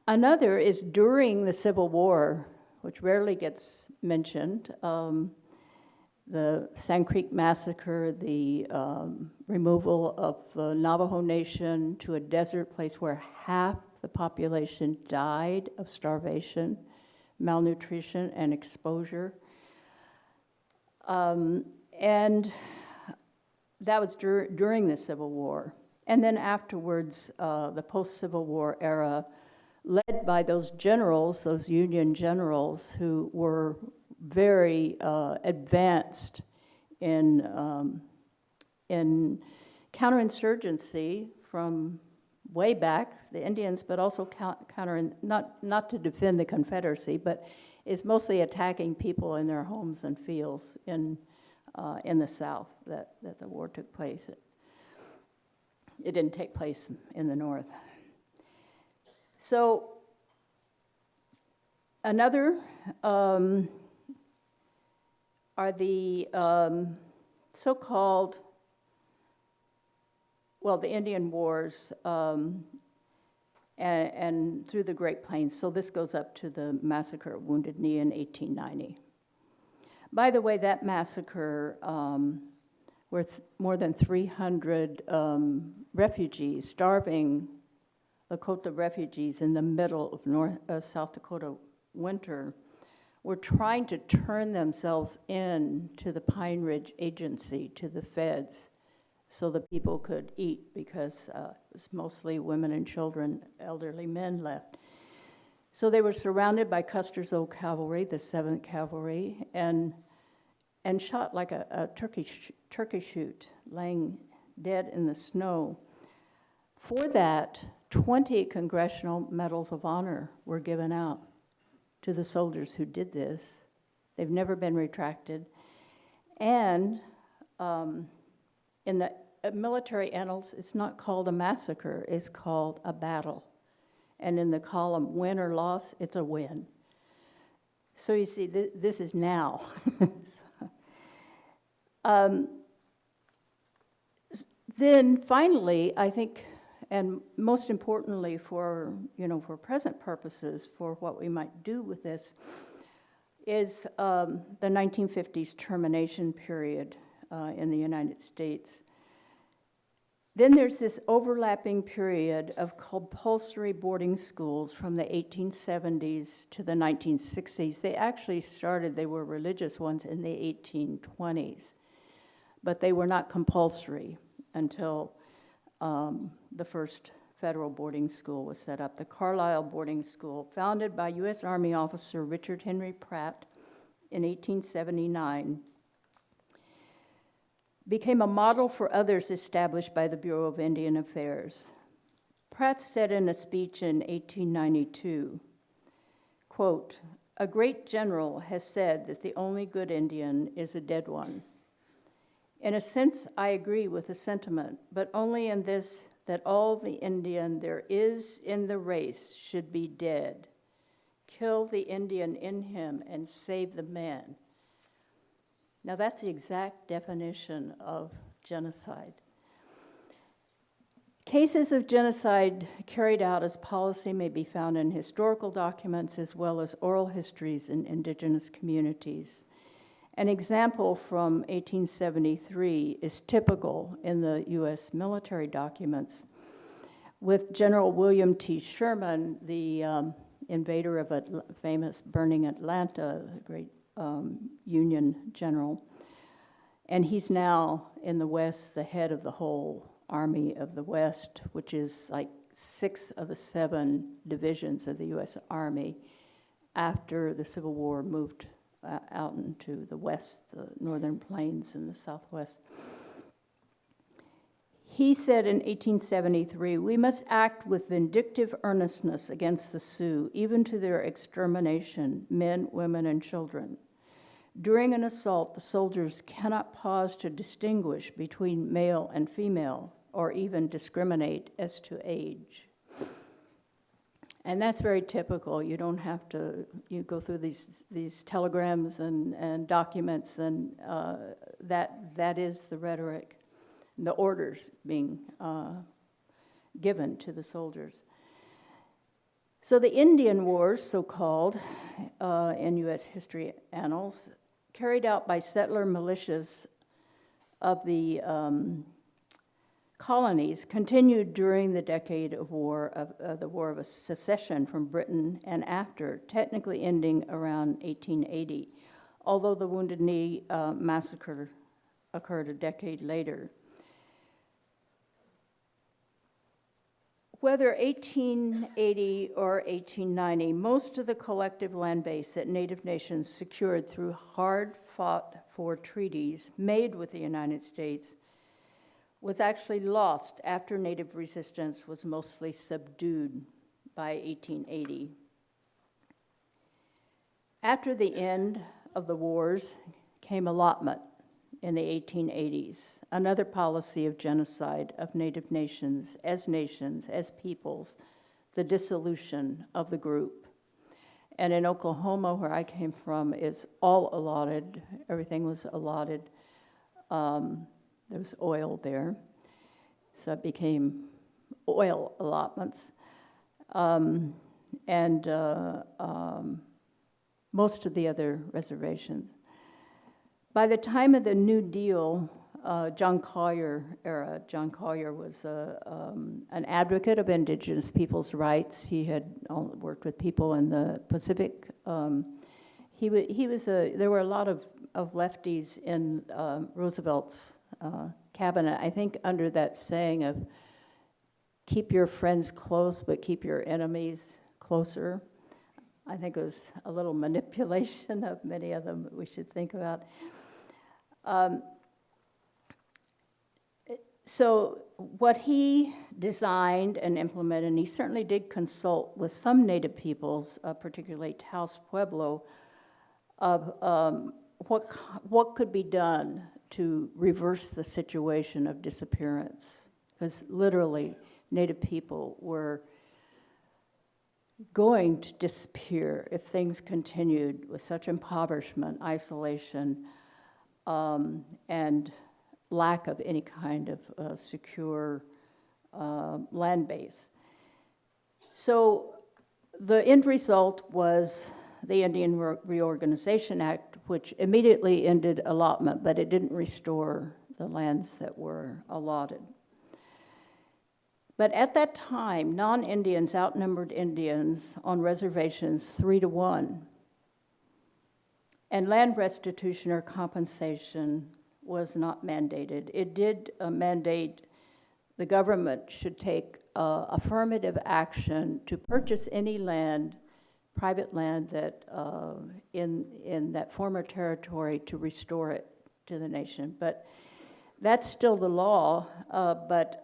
Another is during the Civil War, which rarely gets mentioned, the Sand Creek Massacre, the removal of the Navajo Nation to a desert place where half the population died of starvation, malnutrition, and exposure. And that was during the Civil War. And then afterwards, the post-Civil War era, led by those generals, those Union generals who were very advanced in counterinsurgency from way back, the Indians, but also not to defend the Confederacy, but is mostly attacking people in their homes and fields in the South that the war took place. It didn't take place in the North. So another are the so-called, the Indian Wars and through the Great Plains. So this goes up to the massacre at Wounded Knee in 1890. By the way, that massacre, with more than 300 refugees, starving Lakota refugees in the middle of South Dakota winter, were trying to turn themselves in to the Pine Ridge Agency, to the feds, so the people could eat, because it's mostly women and children, elderly men left. So they were surrounded by Custer's Old Cavalry, the 7th Cavalry, and shot like a turkey shoot, laying dead in the snow. For that, 20 Congressional Medals of Honor were given out to the soldiers who did this. They've never been retracted. And in the military annals, it's not called a massacre, it's called a battle. And in the column win or loss, it's a win. So you see, this is now. Then finally, I think, and most importantly for present purposes, for what we might do with this, is the 1950s termination period in the United States. Then there's this overlapping period of compulsory boarding schools from the 1870s to the 1960s. They actually started, they were religious ones in the 1820s, but they were not compulsory until the first federal boarding school was set up, the Carlisle Boarding School, founded by U.S. Army officer Richard Henry Pratt in 1879, became a model for others established by the Bureau of Indian Affairs. Pratt said in a speech in 1892, quote, "A great general has said that the only good Indian is a dead one. In a sense, I agree with the sentiment, but only in this, that all the Indian there is in the race should be dead. Kill the Indian in him and save the man." Now that's the exact definition of genocide. Cases of genocide carried out as policy may be found in historical documents as well as oral histories in indigenous communities. An example from 1873 is typical in the U.S. military documents, with General William T. Sherman, the invader of famous burning Atlanta, the great Union general. And he's now in the West, the head of the whole Army of the West, which is like 6 of the 7 divisions of the U.S. Army after the Civil War moved out into the West, the Northern Plains and the Southwest. He said in 1873, "We must act with vindictive earnestness against the Sioux, even to their extermination, men, women, and children. During an assault, the soldiers cannot pause to distinguish between male and female, or even discriminate as to age." And that's very typical. You don't have to, you go through these telegrams and documents, and that is the rhetoric, the orders being given to the soldiers. So the Indian Wars, so-called, in U.S. history annals, carried out by settler militias of the colonies, continued during the decade of the War of Secession from Britain and after, technically ending around 1880, although the Wounded Knee massacre occurred a decade later. Whether 1880 or 1890, most of the collective land base that Native nations secured through hard-fought-for treaties made with the United States was actually lost after Native resistance was mostly subdued by 1880. After the end of the wars came allotment in the 1880s, another policy of genocide of Native nations, as peoples, the dissolution of the group. And in Oklahoma, where I came from, is all allotted. Everything was allotted. There was oil there, so it became oil allotments. And most of the other reservations. By the time of the New Deal, John Collier era, John Collier was an advocate of Indigenous peoples' rights. He had worked with people in the Pacific. There were a lot of lefties in Roosevelt's cabinet, I think under that saying of keep your friends close, but keep your enemies closer. I think it was a little manipulation of many of them that we should think about. So what he designed and implemented, and he certainly did consult with some Native peoples, particularly Taos Pueblo, of what could be done to reverse the situation of disappearance. Because literally, Native people were going to disappear if things continued with such impoverishment, isolation, and lack of any kind of secure land base. So the end result was the Indian Reorganization Act, which immediately ended allotment, but it didn't restore the lands that were allotted. But at that time, non-Indians outnumbered Indians on reservations 3-1. And land restitution or compensation was not mandated. It did mandate the government should take affirmative action to purchase any land, private land that in that former territory to restore it to the nation. But that's still the law, but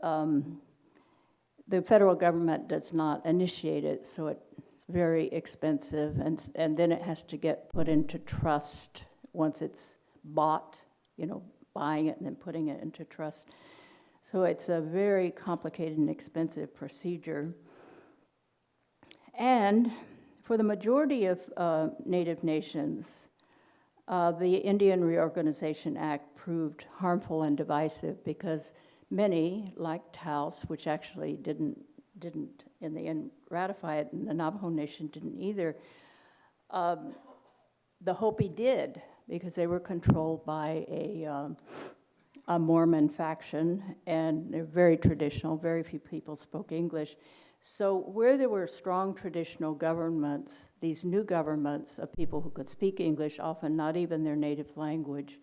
the federal government does not initiate it, so it's very expensive, and then it has to get put into trust once it's bought, buying it and then putting it into trust. So it's a very complicated and expensive procedure. And for the majority of Native nations, the Indian Reorganization Act proved harmful and divisive because many, like Taos, which actually didn't in the end ratify it, and the Navajo Nation didn't either, the Hopi did, because they were controlled by a Mormon faction, and they're very traditional. Very few people spoke English. So where there were strong traditional governments, these new governments of people who could speak English, often not even their native language,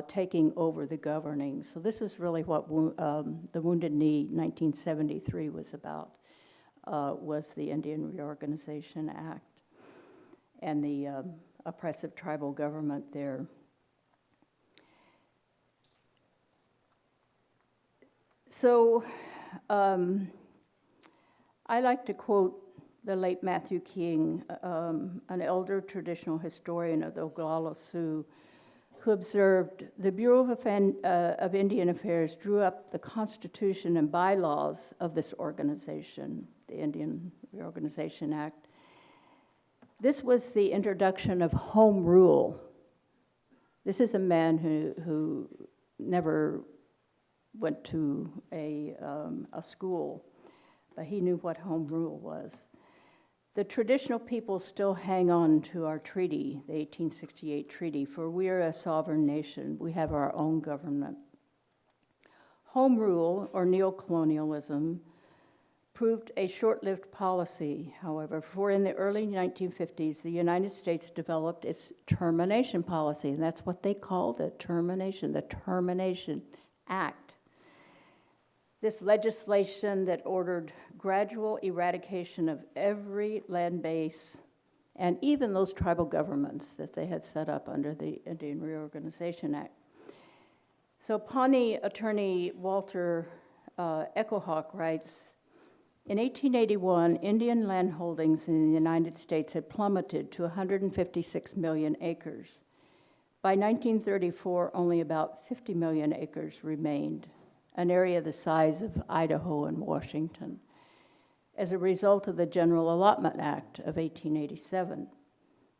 taking over the governing. So this is really what the Wounded Knee 1973 was about, was the Indian Reorganization Act and the oppressive tribal government there. So I like to quote the late Matthew King, an elder traditional historian of the Oglala Sioux, who observed, the Bureau of Indian Affairs drew up the constitution and bylaws of this organization, the Indian Reorganization Act. This was the introduction of home rule. This is a man who never went to a school, but he knew what home rule was. The traditional peoples still hang on to our treaty, the 1868 treaty, for we are a sovereign nation. We have our own government. Home rule, or neocolonialism, proved a short-lived policy, however, for in the early 1950s, the United States developed its termination policy, and that's what they called it, termination, the Termination Act. This legislation that ordered gradual eradication of every land base and even those tribal governments that they had set up under the Indian Reorganization Act. So Pawnee attorney Walter Echohawk writes, in 1881, Indian land holdings in the United States had plummeted to 156 million acres. By 1934, only about 50 million acres remained, an area the size of Idaho and Washington, as a result of the General Allotment Act of 1887.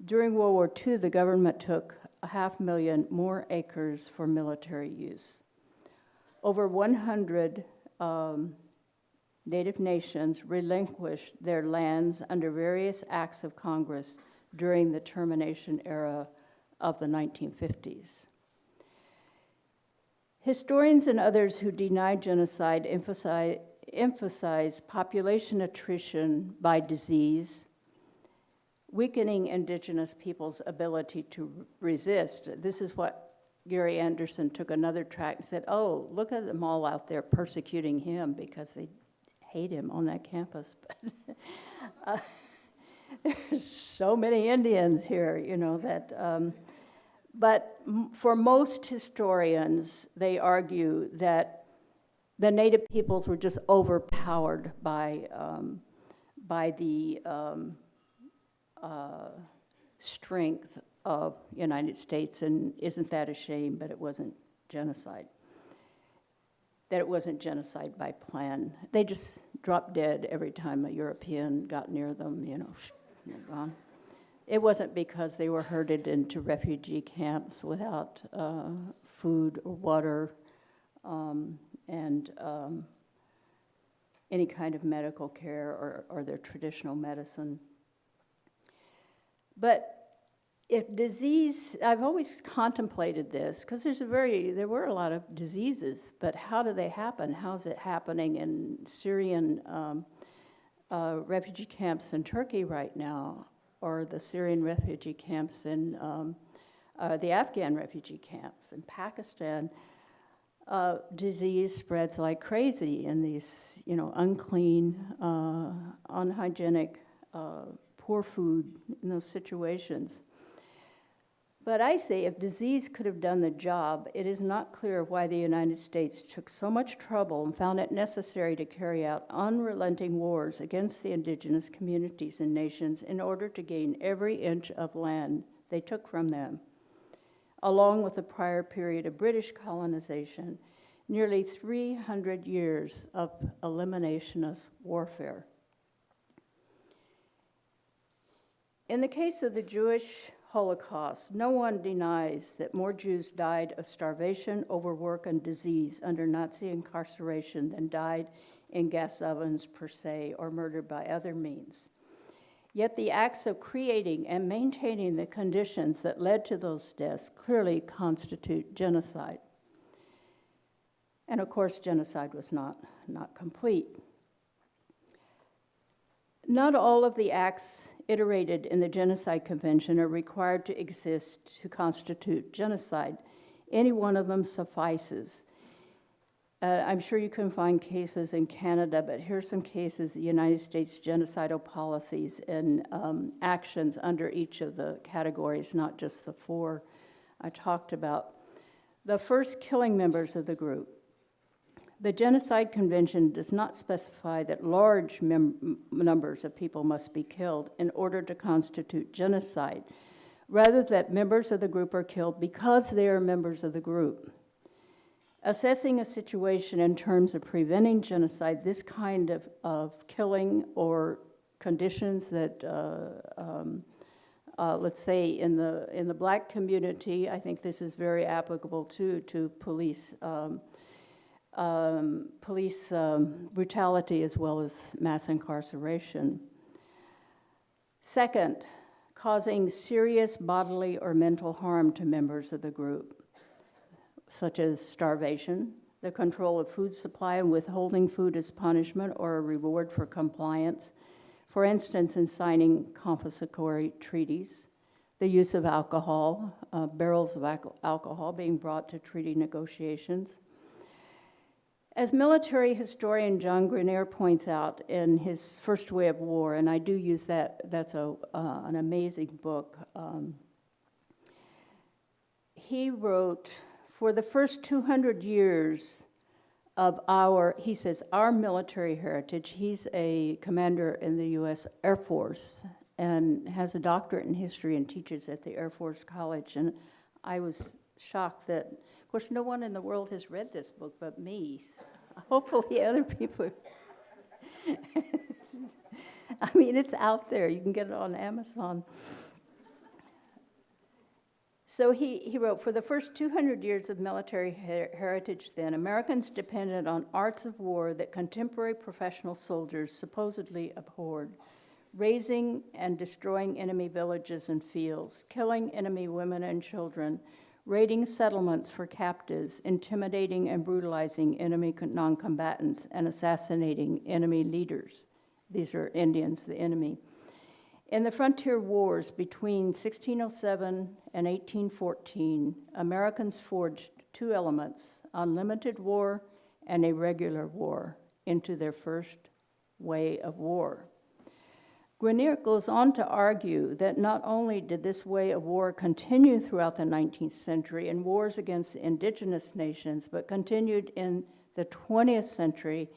During World War II, the government took 500,000 more acres for military use. Over 100 Native nations relinquished their lands under various acts of Congress during the termination era of the 1950s. Historians and others who deny genocide emphasize population attrition by disease, weakening indigenous peoples' ability to resist. This is what Gary Anderson took another track and said, oh, look at them all out there persecuting him because they hate him on that campus. But there's so many Indians here, you know, that, but for most historians, they argue that the Native peoples were just overpowered by the strength of the United States, and isn't that a shame, but it wasn't genocide. That it wasn't genocide by plan. They just dropped dead every time a European got near them, you know, they're gone. It wasn't because they were herded into refugee camps without food or water and any kind of medical care or their traditional medicine. But if disease, I've always contemplated this, because there were a lot of diseases, but how do they happen? How's it happening in Syrian refugee camps in Turkey right now, or the Syrian refugee camps in the Afghan refugee camps in Pakistan? Disease spreads like crazy in these, you know, unclean, unhygienic, poor food in those situations. But I say if disease could have done the job, it is not clear why the United States took so much trouble and found it necessary to carry out unrelenting wars against the indigenous communities and nations in order to gain every inch of land they took from them, along with the prior period of British colonization, nearly 300 years of eliminationist warfare. In the case of the Jewish Holocaust, no one denies that more Jews died of starvation, overwork, and disease under Nazi incarceration than died in gas ovens per se or murdered by other means. Yet the acts of creating and maintaining the conditions that led to those deaths clearly constitute genocide. And of course, genocide was not complete. Not all of the acts iterated in the Genocide Convention are required to exist to constitute genocide. Any one of them suffices. I'm sure you can find cases in Canada, but here's some cases, the United States genocidal policies and actions under each of the categories, not just the four I talked about. The first, killing members of the group. The Genocide Convention does not specify that large numbers of people must be killed in order to constitute genocide, rather that members of the group are killed because they are members of the group. Assessing a situation in terms of preventing genocide, this kind of killing or conditions that, let's say in the Black community, I think this is very applicable too to police brutality as well as mass incarceration. Second, causing serious bodily or mental harm to members of the group, such as starvation, the control of food supply and withholding food as punishment or a reward for compliance, for instance, in signing confiscatory treaties, the use of alcohol, barrels of alcohol being brought to treaty negotiations. As military historian John Grenier points out in his First Way of War, and I do use that's an amazing book, he wrote, for the first 200 years of he says, our military heritage, he's a commander in the U.S. Air Force and has a doctorate in history and teaches at the Air Force College, and I was shocked that, of course, no one in the world has read this book but me. Hopefully other people. I mean, it's out there. You can get it on Amazon. So he wrote, for the first 200 years of military heritage then, Americans depended on arts of war that contemporary professional soldiers supposedly abhorred, raising and destroying enemy villages and fields, killing enemy women and children, raiding settlements for captives, intimidating and brutalizing enemy non-combatants, and assassinating enemy leaders. These are Indians, the enemy. In the frontier wars between 1607 and 1814, Americans forged two elements, unlimited war and a regular war, into their first way of war. Grenier goes on to argue that not only did this way of war continue throughout the 19th century in wars against the indigenous nations, but continued in the 20th century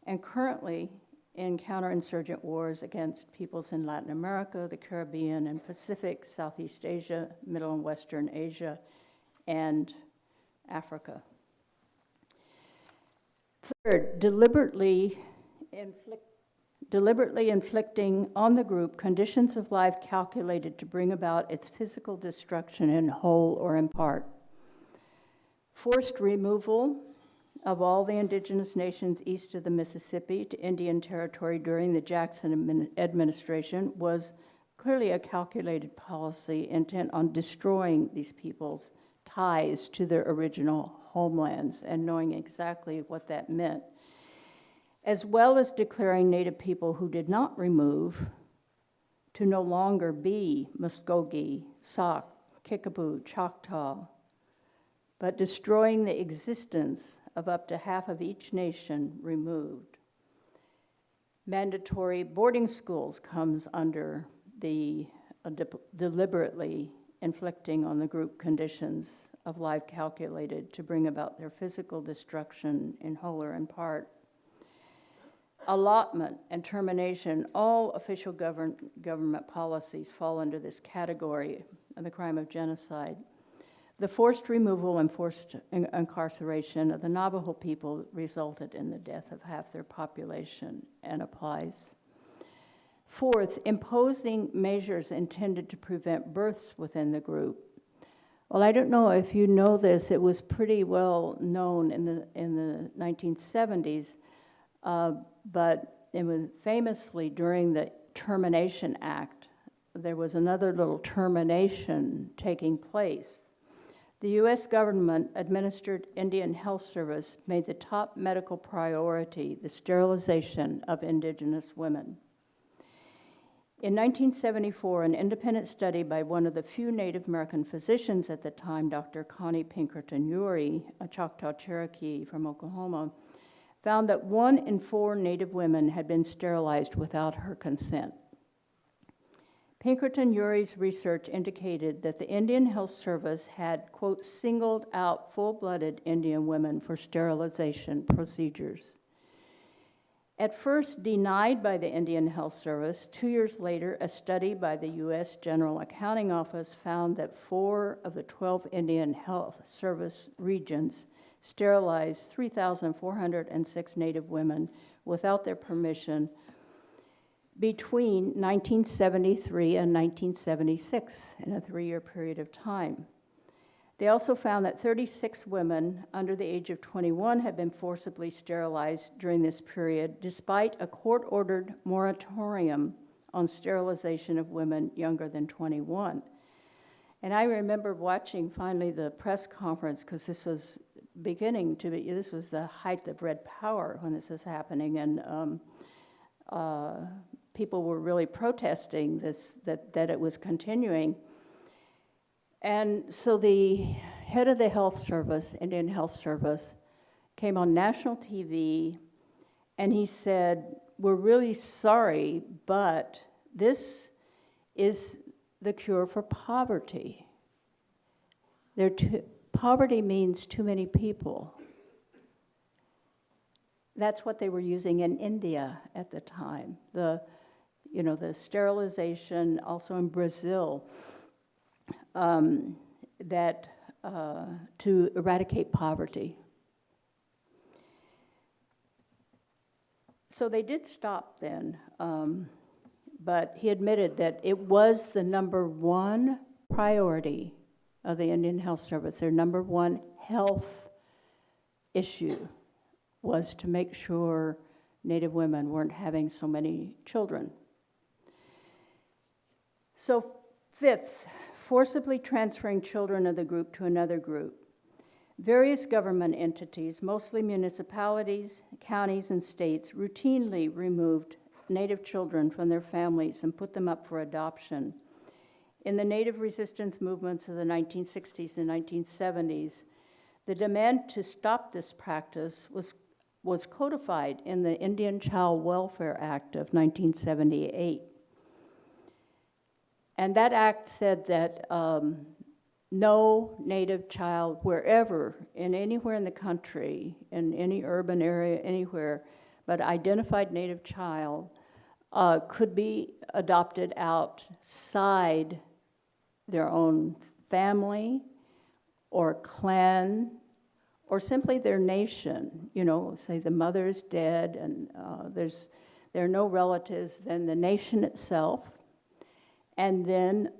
and currently in counterinsurgent wars against peoples in Latin America, the Caribbean and Pacific, Southeast Asia, Middle and Western Asia, and Africa. Third, deliberately inflicting on the group conditions of life calculated to bring about its physical destruction in whole or in part. Forced removal of all the indigenous nations east of the Mississippi to Indian Territory during the Jackson administration was clearly a calculated policy intent on destroying these people's ties to their original homelands and knowing exactly what that meant, as well as declaring Native people who did not remove to no longer be Muskogee, Sauk, Kickapoo, Choctaw, but destroying the existence of up to half of each nation removed. Mandatory boarding schools comes under the deliberately inflicting on the group conditions of life calculated to bring about their physical destruction in whole or in part. Allotment and termination, all official government policies fall under this category of the crime of genocide. The forced removal and forced incarceration of the Navajo people resulted in the death of half their population and applies. Fourth, imposing measures intended to prevent births within the group. Well, I don't know if you know this, it was pretty well known in the 1970s, but it was famously during the Termination Act, there was another little termination taking place. the U.S. government-administered Indian Health Service made the top medical priority the sterilization of indigenous women. In 1974, an independent study by one of the few Native American physicians at the time, Dr. Connie Pinkerton Ury, a Choctaw Cherokee from Oklahoma, found that 1 in 4 Native women had been sterilized without her consent. Pinkerton Ury's research indicated that the Indian Health Service had, quote, singled out full-blooded Indian women for sterilization procedures. At first denied by the Indian Health Service, 2 years later, a study by the U.S. General Accounting Office found that 4 of the 12 Indian Health Service regions sterilized 3,406 Native women without their permission between 1973 and 1976, in a 3-year period of time. They also found that 36 women under the age of 21 had been forcibly sterilized during this period, despite a court-ordered moratorium on sterilization of women younger than 21. And I remember watching finally the press conference, because this was beginning to be, this was the height of Red Power when this was happening, and people were really protesting this, that it was continuing. And so the head of the health service, Indian Health Service, came on national TV, and he said, "We're really sorry, but this is the cure for poverty. Poverty means too many people." That's what they were using in India at the time. The sterilization, also in Brazil, to eradicate poverty. So they did stop then, but he admitted that it was the number one priority of the Indian Health Service. Their number one health issue was to make sure Native women weren't having so many children. So 5th, forcibly transferring children of the group to another group. Various government entities, mostly municipalities, counties, and states, routinely removed Native children from their families and put them up for adoption. In the Native resistance movements of the 1960s and 1970s, the demand to stop this practice was codified in the Indian Child Welfare Act of 1978. And that act said that no Native child, anywhere in the country, in any urban area, anywhere, but identified Native child could be adopted outside their own family or clan or simply their nation. Say the mother's dead and there are no relatives, then the nation itself. And then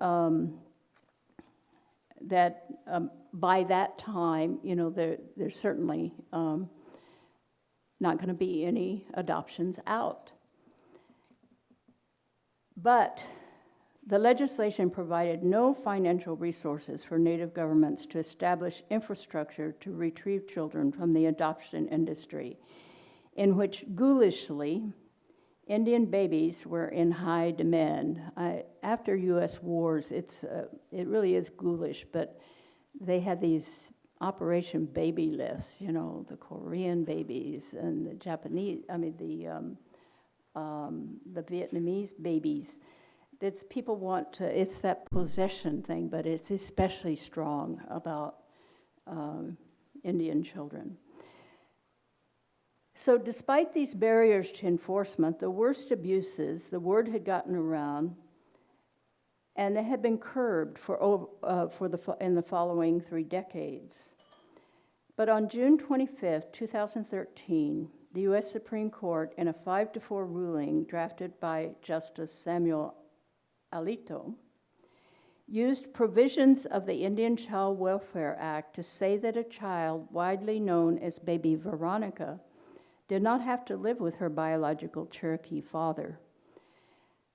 by that time, there's certainly not going to be any adoptions out. But the legislation provided no financial resources for Native governments to establish infrastructure to retrieve children from the adoption industry, in which ghoulishly Indian babies were in high demand. After U.S. wars, it really is ghoulish, but they had these Operation Baby lists, the Korean babies and the Japanese, the Vietnamese babies. It's that possession thing, but it's especially strong about Indian children. So despite these barriers to enforcement, the worst abuses, the word had gotten around, and they had been curbed in the following 3 decades. But on June 25th, 2013, the U.S. Supreme Court, in a 5-4 ruling drafted by Justice Samuel Alito, used provisions of the Indian Child Welfare Act to say that a child widely known as baby Veronica did not have to live with her biological Cherokee father.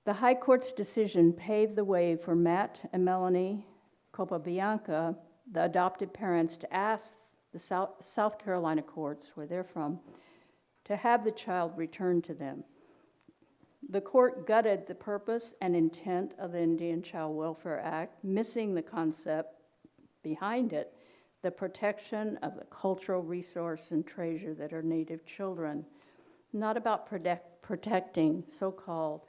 The High Court's decision paved the way for Matt and Melanie Capobianco the adopted parents to ask the South Carolina courts, where they're from, to have the child returned to them. The court gutted the purpose and intent of the Indian Child Welfare Act, missing the concept behind it, the protection of the cultural resource and treasure that are Native children, not about protecting so-called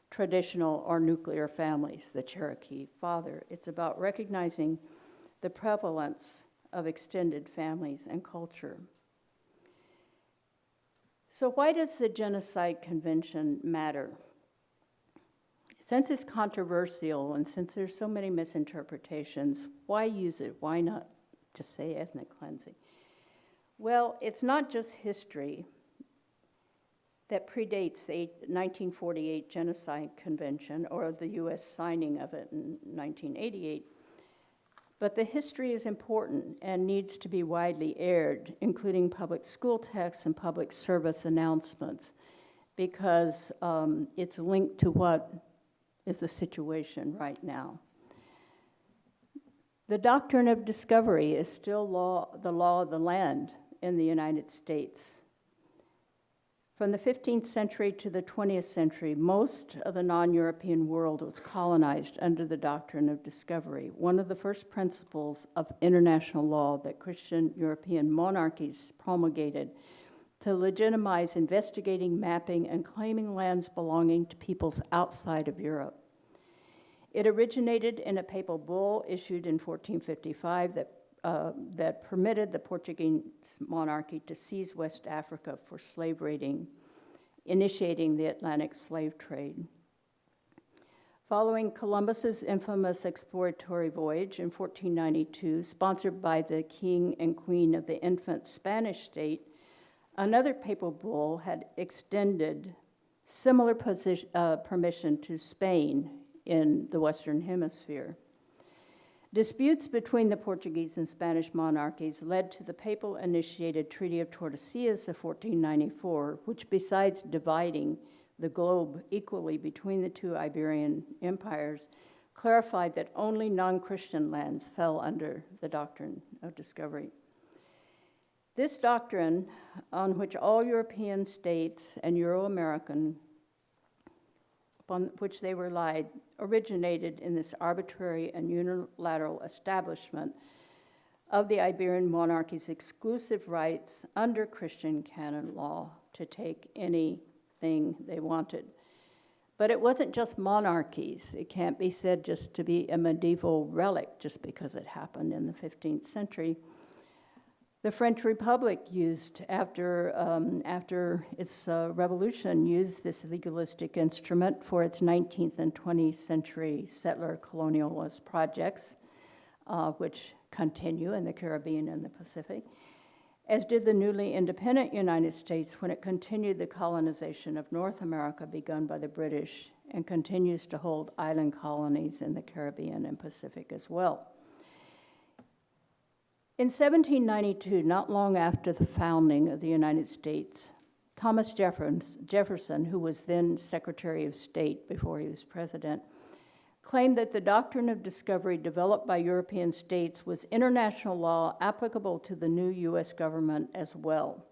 traditional or nuclear families, the Cherokee father. It's about recognizing the prevalence of extended families and culture. So why does the Genocide Convention matter? Since it's controversial and since there's so many misinterpretations, why use it? Why not just say ethnic cleansing? Well, it's not just history that predates the 1948 Genocide Convention or the U.S. signing of it in 1988. But the history is important and needs to be widely aired, including public school texts and public service announcements, because it's linked to what is the situation right now. The doctrine of discovery is still the law of the land in the United States. From the 15th century to the 20th century, most of the non-European world was colonized under the doctrine of discovery, one of the first principles of international law that Christian European monarchies promulgated to legitimize investigating, mapping, and claiming lands belonging to peoples outside of Europe. It originated in a papal bull issued in 1455 that permitted the Portuguese monarchy to seize West Africa for slave raiding, initiating the Atlantic slave trade. Following Columbus's infamous exploratory voyage in 1492, sponsored by the king and queen of the infant Spanish state, another papal bull had extended similar permission to Spain in the Western Hemisphere. Disputes between the Portuguese and Spanish monarchies led to the papal-initiated Treaty of Tordesillas of 1494, which, besides dividing the globe equally between the two Iberian empires, clarified that only non-Christian lands fell under the doctrine of discovery. This doctrine, on which all European states and Euro-American, upon which they relied, originated in this arbitrary and unilateral establishment of the Iberian monarchy's exclusive rights under Christian canon law to take anything they wanted. But it wasn't just monarchies. It can't be said just to be a medieval relic just because it happened in the 15th century. The French Republic used, after its revolution, used this legalistic instrument for its 19th and 20th century settler-colonialist projects, which continue in the Caribbean and the Pacific, as did the newly independent United States when it continued the colonization of North America begun by the British and continues to hold island colonies in the Caribbean and Pacific as well. In 1792, not long after the founding of the United States, Thomas Jefferson, who was then Secretary of State before he was president, claimed that the doctrine of discovery developed by European states was international law applicable to the new U.S. government as well.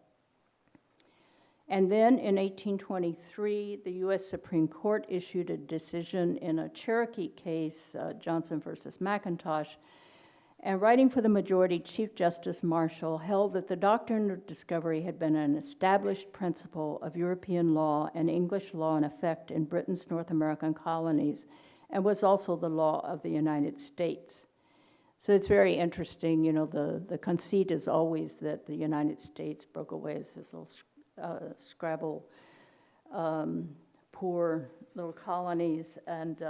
And then in 1823, the U.S. Supreme Court issued a decision in a Cherokee case, Johnson versus McIntosh, and writing for the majority, Chief Justice Marshall held that the doctrine of discovery had been an established principle of European law and English law in effect in Britain's North American colonies, and was also the law of the United States. So it's very interesting, the conceit is always that the United States broke away as this little scrabble, poor little colonies and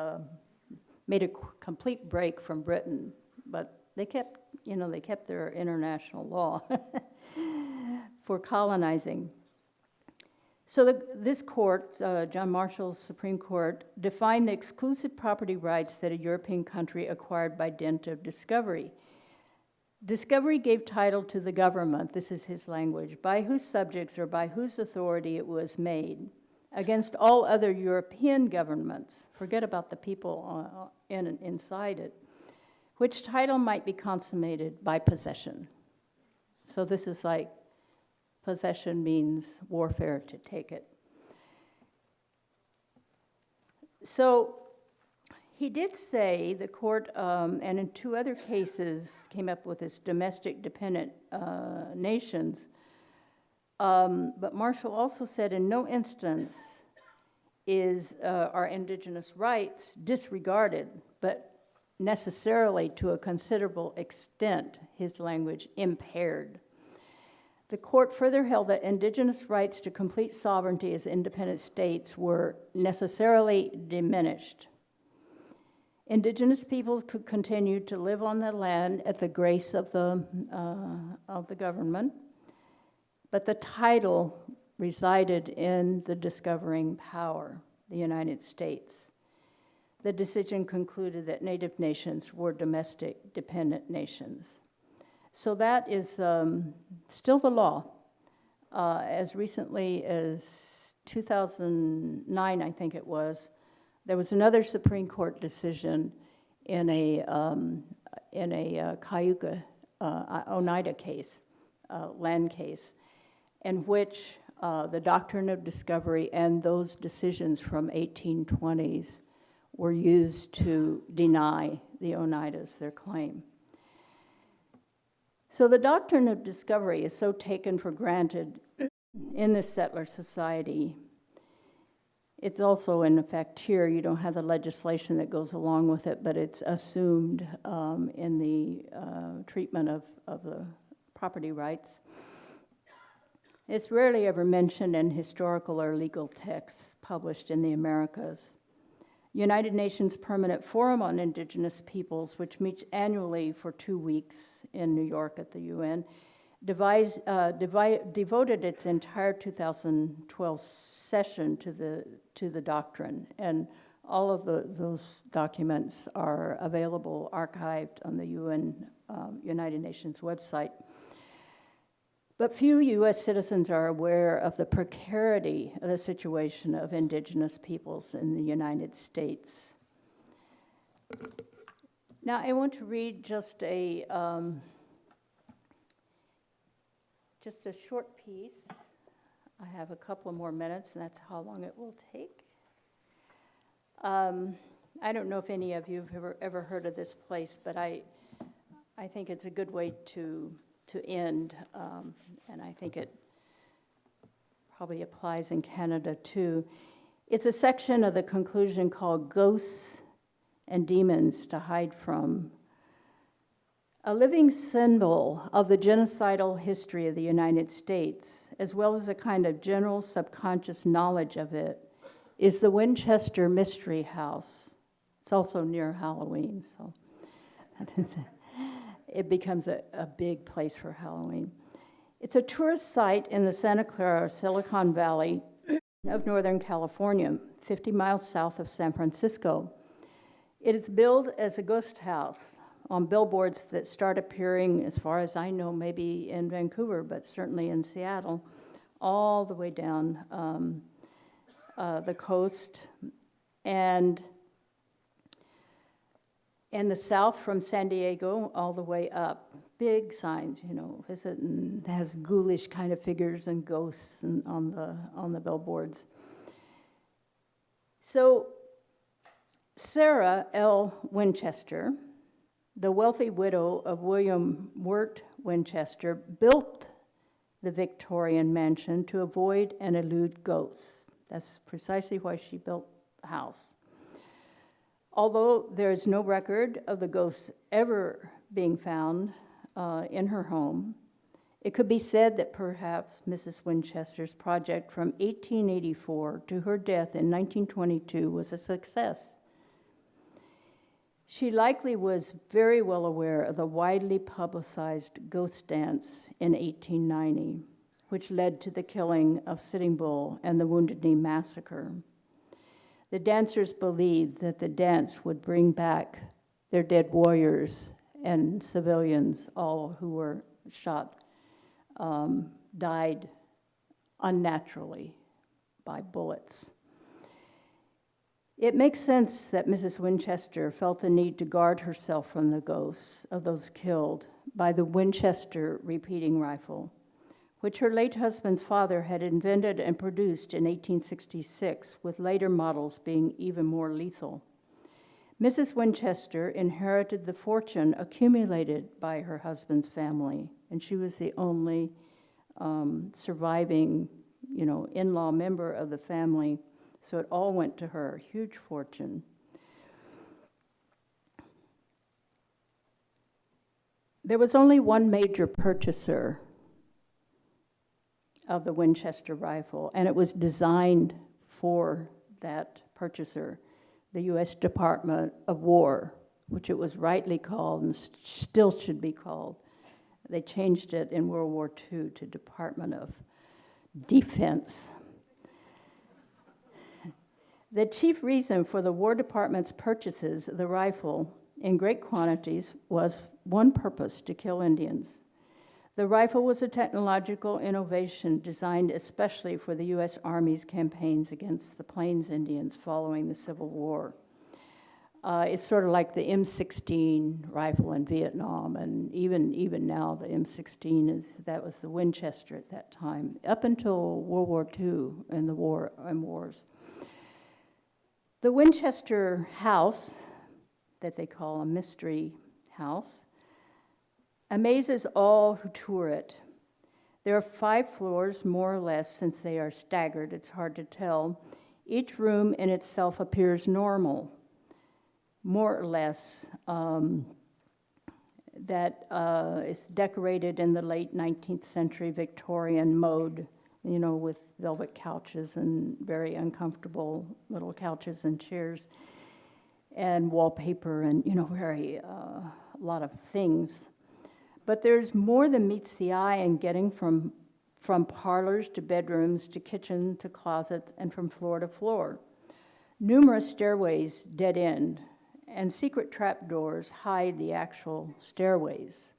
made a complete break from Britain, but they kept their international law for colonizing. So this court, John Marshall's Supreme Court, defined the exclusive property rights that a European country acquired by dint of discovery. Discovery gave title to the government, this is his language, by whose subjects or by whose authority it was made, against all other European governments, forget about the people inside it, which title might be consummated by possession. So this is like possession means warfare to take it. So he did say, the court, and in 2 other cases, came up with this domestic dependent nations. But Marshall also said in no instance are indigenous rights disregarded, but necessarily to a considerable extent, his language, impaired. The court further held that indigenous rights to complete sovereignty as independent states were necessarily diminished. Indigenous peoples could continue to live on the land at the grace of the government, but the title resided in the discovering power, the United States. The decision concluded that Native nations were domestic dependent nations. So that is still the law. As recently as 2009, I think it was, there was another Supreme Court decision in a Cayuga, Oneida case, land case, in which the doctrine of discovery and those decisions from 1820s were used to deny the Oneidas their claim. So the doctrine of discovery is so taken for granted in this settler society. It's also in effect here. You don't have the legislation that goes along with it, but it's assumed in the treatment of the property rights. It's rarely ever mentioned in historical or legal texts published in the Americas. United Nations Permanent Forum on Indigenous Peoples, which meets annually for 2 weeks in New York at the UN, devoted its entire 2012 session to the doctrine, and all of those documents are available, archived on the United Nations website. But few U.S. citizens are aware of the precarity of the situation of indigenous peoples in the United States. Now, I want to read just a short piece. I have a couple of more minutes, and that's how long it will take. I don't know if any of you have ever heard of this place, but I think it's a good way to end, and I think it probably applies in Canada too. It's a section of the conclusion called Ghosts and Demons to Hide From. A living symbol of the genocidal history of the United States, as well as a kind of general subconscious knowledge of it, is the Winchester Mystery House. It's also near Halloween, so it becomes a big place for Halloween. It's a tourist site in the Santa Clara Silicon Valley of Northern California, 50 miles south of San Francisco. It is billed as a ghost house on billboards that start appearing, as far as I know, maybe in Vancouver, but certainly in Seattle, all the way down the coast, and in the south from San Diego all the way up. Big signs, visit, and has ghoulish kind of figures and ghosts on the billboards. So Sarah L. Winchester, the wealthy widow of William Wirt Winchester, built the Victorian mansion to avoid and elude ghosts. That's precisely why she built the house. Although there is no record of the ghosts ever being found in her home, it could be said that perhaps Mrs. Winchester's project from 1884 to her death in 1922 was a success. She likely was very well aware of the widely publicized ghost dance in 1890, which led to the killing of Sitting Bull and the Wounded Knee Massacre. The dancers believed that the dance would bring back their dead warriors and civilians, all who were shot, died unnaturally by bullets. It makes sense that Mrs. Winchester felt the need to guard herself from the ghosts of those killed by the Winchester repeating rifle, which her late husband's father had invented and produced in 1866, with later models being even more lethal. Mrs. Winchester inherited the fortune accumulated by her husband's family, and she was the only surviving, in-law member of the family, so it all went to her, huge fortune. There was only one major purchaser of the Winchester rifle, and it was designed for that purchaser, the U.S. Department of War, which it was rightly called and still should be called. They changed it in World War II to Department of Defense. The chief reason for the War Department's purchases of the rifle in great quantities was one purpose: to kill Indians. The rifle was a technological innovation designed especially for the U.S. Army's campaigns against the Plains Indians following the Civil War. It's sort of like the M16 rifle in Vietnam, and even now the M16 that was the Winchester at that time, up until World War II and the wars. The Winchester house, that they call a mystery house, amazes all who tour it. There are 5 floors, more or less, since they are staggered. It's hard to tell. Each room in itself appears normal, more or less, that is decorated in the late 19th century Victorian mode, with velvet couches and very uncomfortable little couches and chairs and wallpaper and, a lot of things. But there's more than meets the eye in getting from parlors to bedrooms to kitchen to closets and from floor to floor. Numerous stairways dead end, and secret trapdoors hide the actual stairways.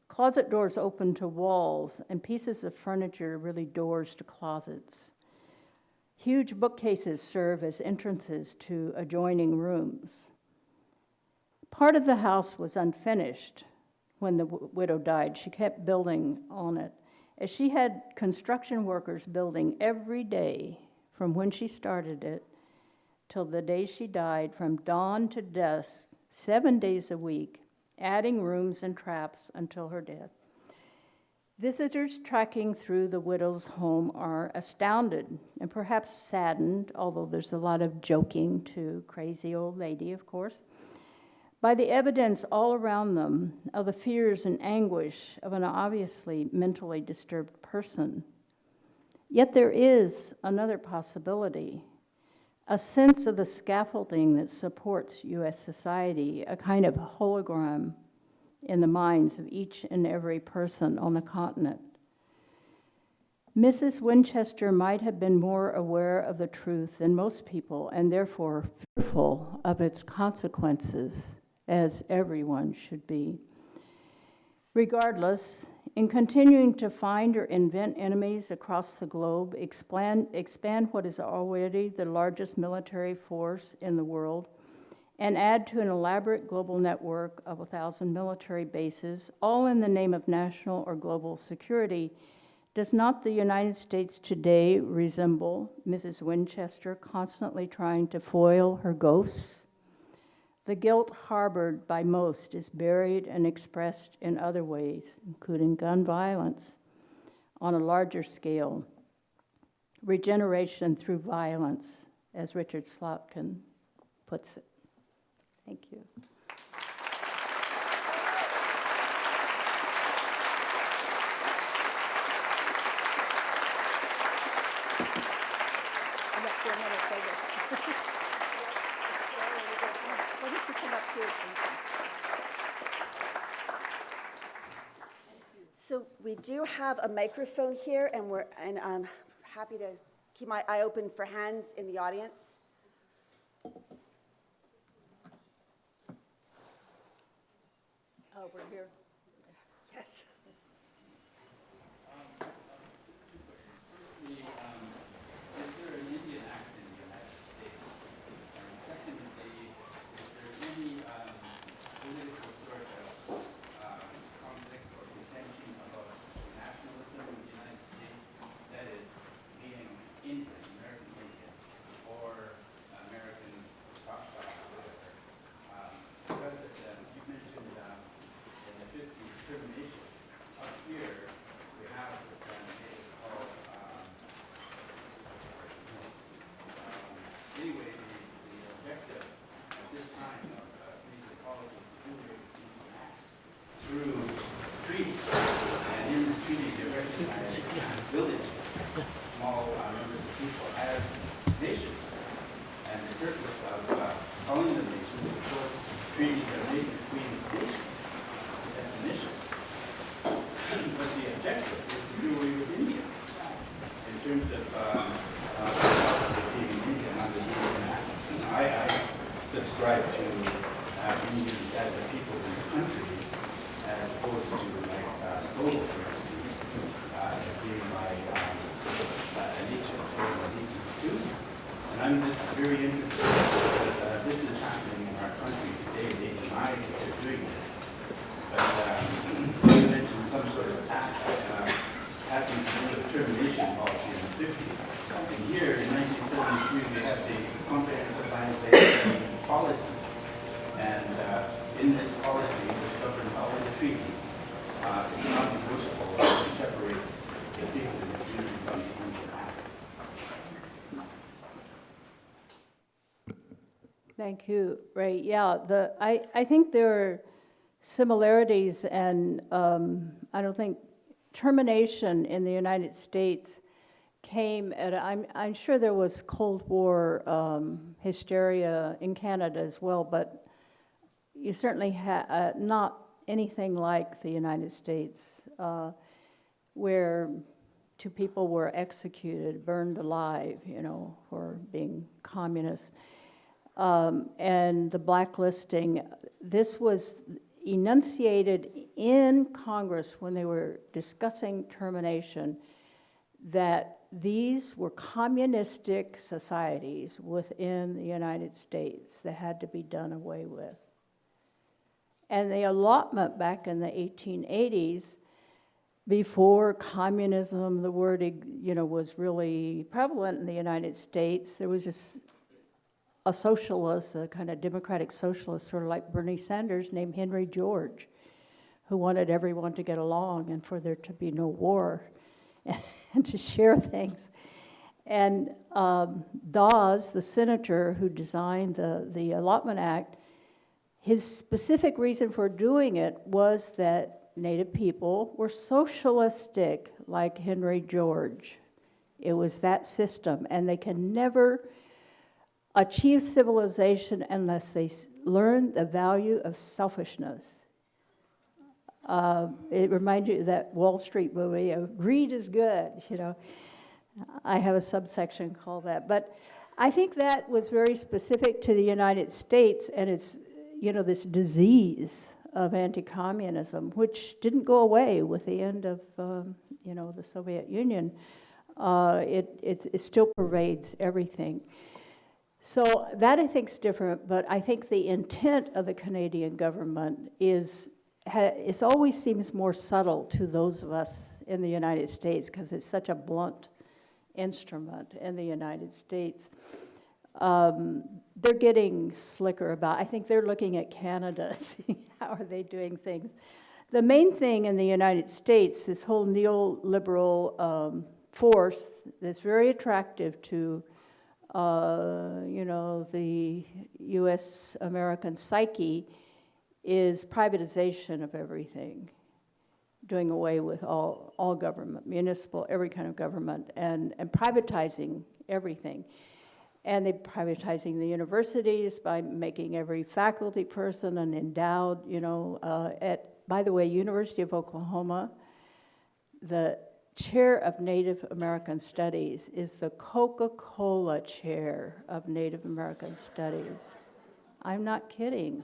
Closet doors open to walls, and pieces of furniture really doors to closets. Huge bookcases serve as entrances to adjoining rooms. Part of the house was unfinished when the widow died. She kept building on it, as she had construction workers building every day from when she started it till the day she died, from dawn to dusk, 7 days a week, adding rooms and traps until her death. Visitors tracking through the widow's home are astounded and perhaps saddened, although there's a lot of joking to crazy old lady, of course, by the evidence all around them of the fears and anguish of an obviously mentally disturbed person. Yet there is another possibility, a sense of the scaffolding that supports U.S. society, a kind of hologram in the minds of each and every person on the continent. Mrs. Winchester might have been more aware of the truth than most people, and therefore fearful of its consequences, as everyone should be. Regardless, in continuing to find or invent enemies across the globe, expand what is already the largest military force in the world, and add to an elaborate global network of 1,000 military bases, all in the name of national or global security, does not the United States today resemble Mrs. Winchester constantly trying to foil her ghosts? The guilt harbored by most is buried and expressed in other ways, including gun violence on a larger scale, regeneration through violence, as Richard Slotkin puts it. Thank you. So we do have a microphone here, and I'm happy to keep my eye open for hands in the audience. Oh, we're here. Yes. Is there an Indian act in the United States anyway, the objective at this time of major policy is to do acts through treaties. And in this treaty, they recognize villages, small numbers of people as nations. And the purpose of calling them nations, of course, treaties are made between nations, definition. But the objective is to do away with Indians in terms of being Indian under the Indian Act. I subscribe to Indians as a people in the country, as opposed to like Stoll, for instance, being my allegiance to. And I'm just very interested because this is happening in our country today. They deny that they're doing this. But you mentioned some sort of attack having to do with termination policy in the 50s. And here in 1973, we have the comprehensive land-based policy. And in this policy, which governs all of the treaties, it's not negotiable to separate the people in the community from the Indian Act. Thank you, Ray. Yeah, I think there are similarities, and I don't think termination in the United States came at, I'm sure there was Cold War hysteria in Canada as well, but you certainly had not anything like the United States, where two people were executed, burned alive, for being communists. And the blacklisting, this was enunciated in Congress when they were discussing termination, that these were communistic societies within the United States that had to be done away with. And the allotment back in the 1880s, before communism, the word, was really prevalent in the United States, there was just a socialist, a kind of democratic socialist, sort of like Bernie Sanders, named Henry George, who wanted everyone to get along and for there to be no war and to share things. And Dawes, the senator who designed the Allotment Act, his specific reason for doing it was that Native people were socialistic, like Henry George. It was that system, and they can never achieve civilization unless they learn the value of selfishness. It reminds you of that Wall Street movie, greed is good, I have a subsection called that. But I think that was very specific to the United States, and it's, this disease of anti-communism, which didn't go away with the end of, the Soviet Union. It still pervades everything. So that I think is different, but I think the intent of the Canadian government it always seems more subtle to those of us in the United States because it's such a blunt instrument in the United States. They're getting slicker about, I think they're looking at Canada, seeing how are they doing things. The main thing in the United States, this whole neoliberal force that's very attractive to the U.S. American psyche is privatization of everything, doing away with all government, municipal, every kind of government, and privatizing everything. And they're privatizing the universities by making every faculty person an endowed, by the way, University of Oklahoma, the Chair of Native American Studies is the Coca-Cola Chair of Native American Studies. I'm not kidding.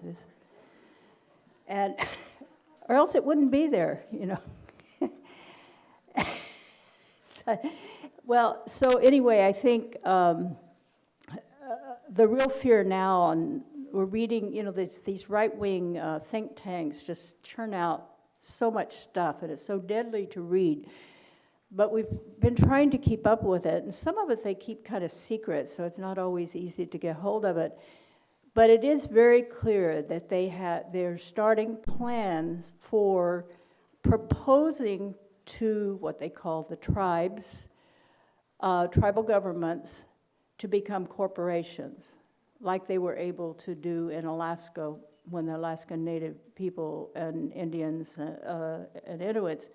Or else it wouldn't be there, So anyway, I think the real fear now, and we're reading, these right-wing think tanks just churn out so much stuff, and it's so deadly to read. But we've been trying to keep up with it, and some of it they keep kind of secret, so it's not always easy to get hold of it. But it is very clear that they're starting plans for proposing to what they call the tribes, tribal governments, to become corporations, like they were able to do in Alaska when the Alaskan Native people and Indians and Inuits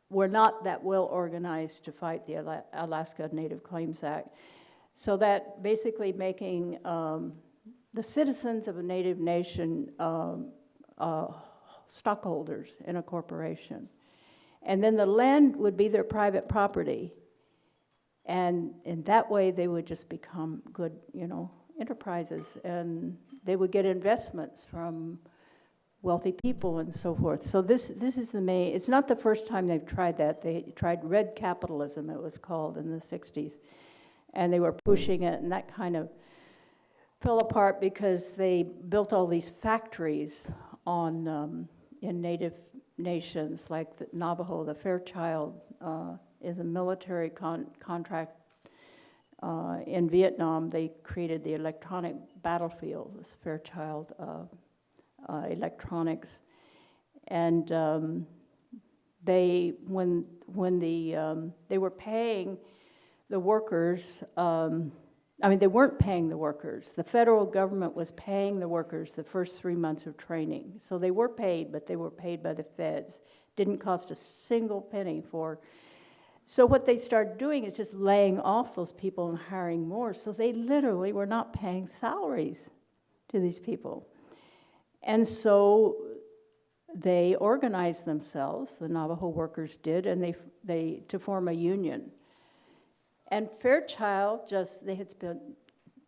were not that well organized to fight the Alaska Native Claims Act. So that basically making the citizens of a native nation stockholders in a corporation. And then the land would be their private property. And in that way, they would just become good, enterprises. And they would get investments from wealthy people and so forth. So this is the main, it's not the first time they've tried that. They tried red capitalism, it was called, in the 60s. And they were pushing it, and that kind of fell apart because they built all these factories on in native nations, like the Navajo. The Fairchild is a military contract. In Vietnam, they created the electronic battlefield, this Fairchild electronics, and they were paying the workers. They weren't paying the workers. The federal government was paying the workers the first 3 months of training. So they were paid, but they were paid by the feds. Didn't cost a single penny for. So what they started doing is just laying off those people and hiring more. So they literally were not paying salaries to these people. And so they organized themselves, the Navajo workers did, and they to form a union. And Fairchild they had spent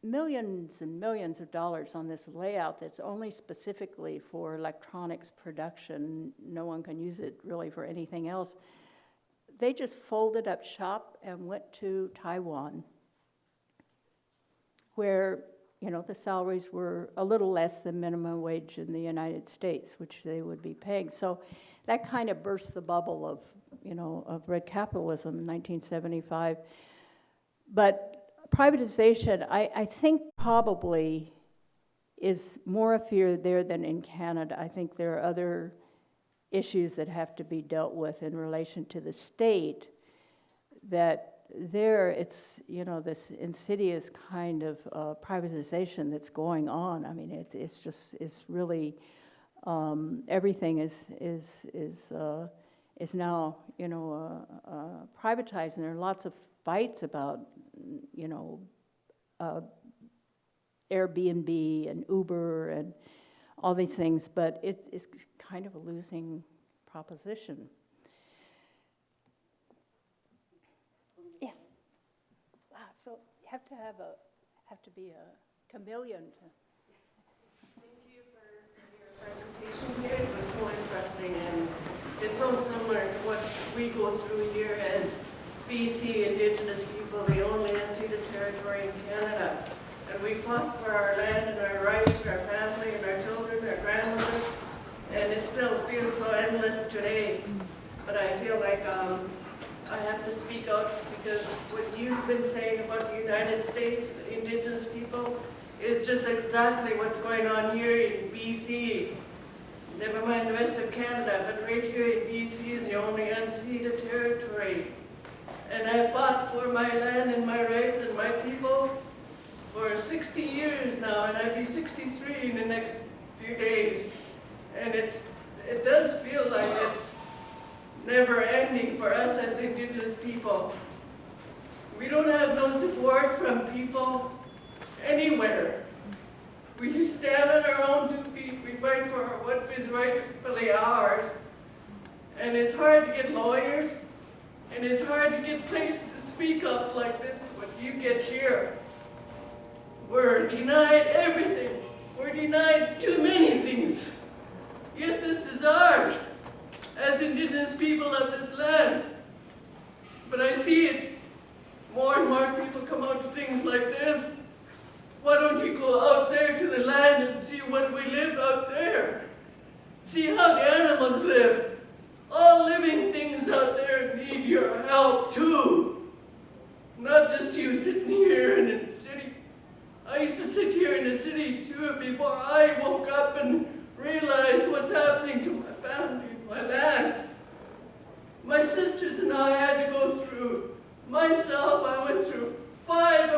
millions and millions of dollars on this layout that's only specifically for electronics production. No one can use it really for anything else. They just folded up shop and went to Taiwan, where the salaries were a little less than minimum wage in the United States, which they would be paying. So that kind of burst the bubble of red capitalism in 1975. But privatization, I think probably is more a fear there than in Canada. I think there are other issues that have to be dealt with in relation to the state, that there it's, this insidious kind of privatization that's going on. I mean, it's really, everything is now, privatized, and there are lots of fights about, Airbnb and Uber and all these things, but it's kind of a losing proposition. Yes. Wow. So you have to be a chameleon. Thank you for your presentation here. It was so interesting, and it's so similar to what we go through here as BC Indigenous people, the only unceded territory in Canada. And we fought for our land and our rights, our family and our children, our grandmothers, and it still feels so endless today. But I feel like I have to speak out, because what you've been saying about the United States, Indigenous people, is just exactly what's going on here in BC. Never mind the rest of Canada, but right here in BC is the only unceded territory. And I fought for my land and my rights and my people for 60 years now, and I'll be 63 in the next few days. And it does feel like it's never ending for us as Indigenous people. We don't have no support from people anywhere. We stand on our own 2 feet. We fight for what is rightfully ours. And it's hard to get lawyers, and it's hard to get places to speak up like this, what you get here. We're denied everything. We're denied too many things. Yet this is ours, as Indigenous people of this land. But I see it, more and more people come out to things like this. Why don't you go out there to the land and see what we live out there? See how the animals live. All living things out there need your help too. Not just you sitting here in the city. I used to sit here in the city too before I woke up and realized what's happening to my family, my land. My sisters and I had to go through. Myself, I went through 5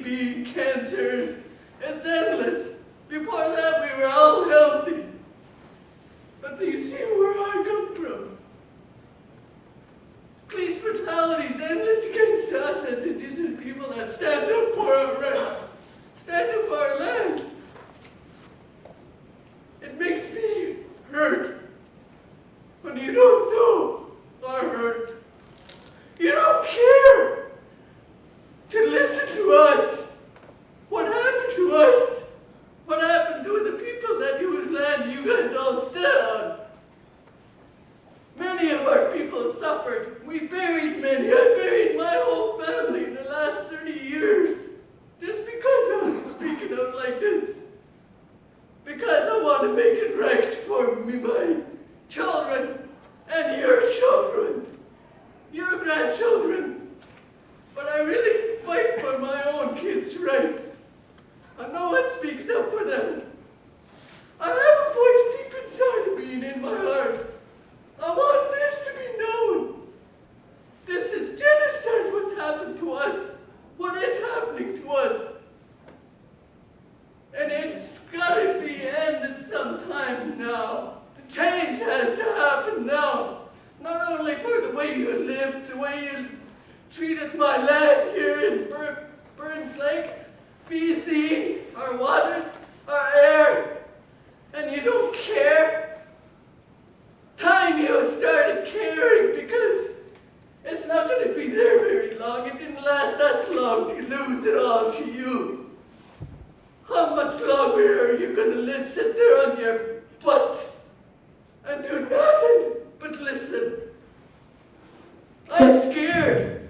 TB, cancers. It's endless. Before that, we were all healthy. But do you see where I come from? Police brutality is endless against us as Indigenous people that stand up for our rights, stand up for our land. It makes me hurt when you don't know our hurt. You don't care to listen to us. What happened to us? What happened to the people that whose land you guys all sit on? Many of our people suffered. We buried many. I buried my whole family in the last 30 years. Just because I'm speaking out like this. Because I want to make it right for me, my children, and your children, your grandchildren. But I really fight for my own kids' rights. And no one speaks up for them. I have a voice deep inside of me and in my heart. I want this to be known. This is genocide, what's happened to us. What is happening to us. And it's gotta be ended sometime now. The change has to happen now. Not only for the way you lived, the way you treated my land here in Burns Lake, BC, our water, our air, and you don't care. Time you started caring because it's not going to be there very long. It didn't last us long to lose it all to you. How much longer are you going to sit there on your butts and do nothing but listen? I'm scared.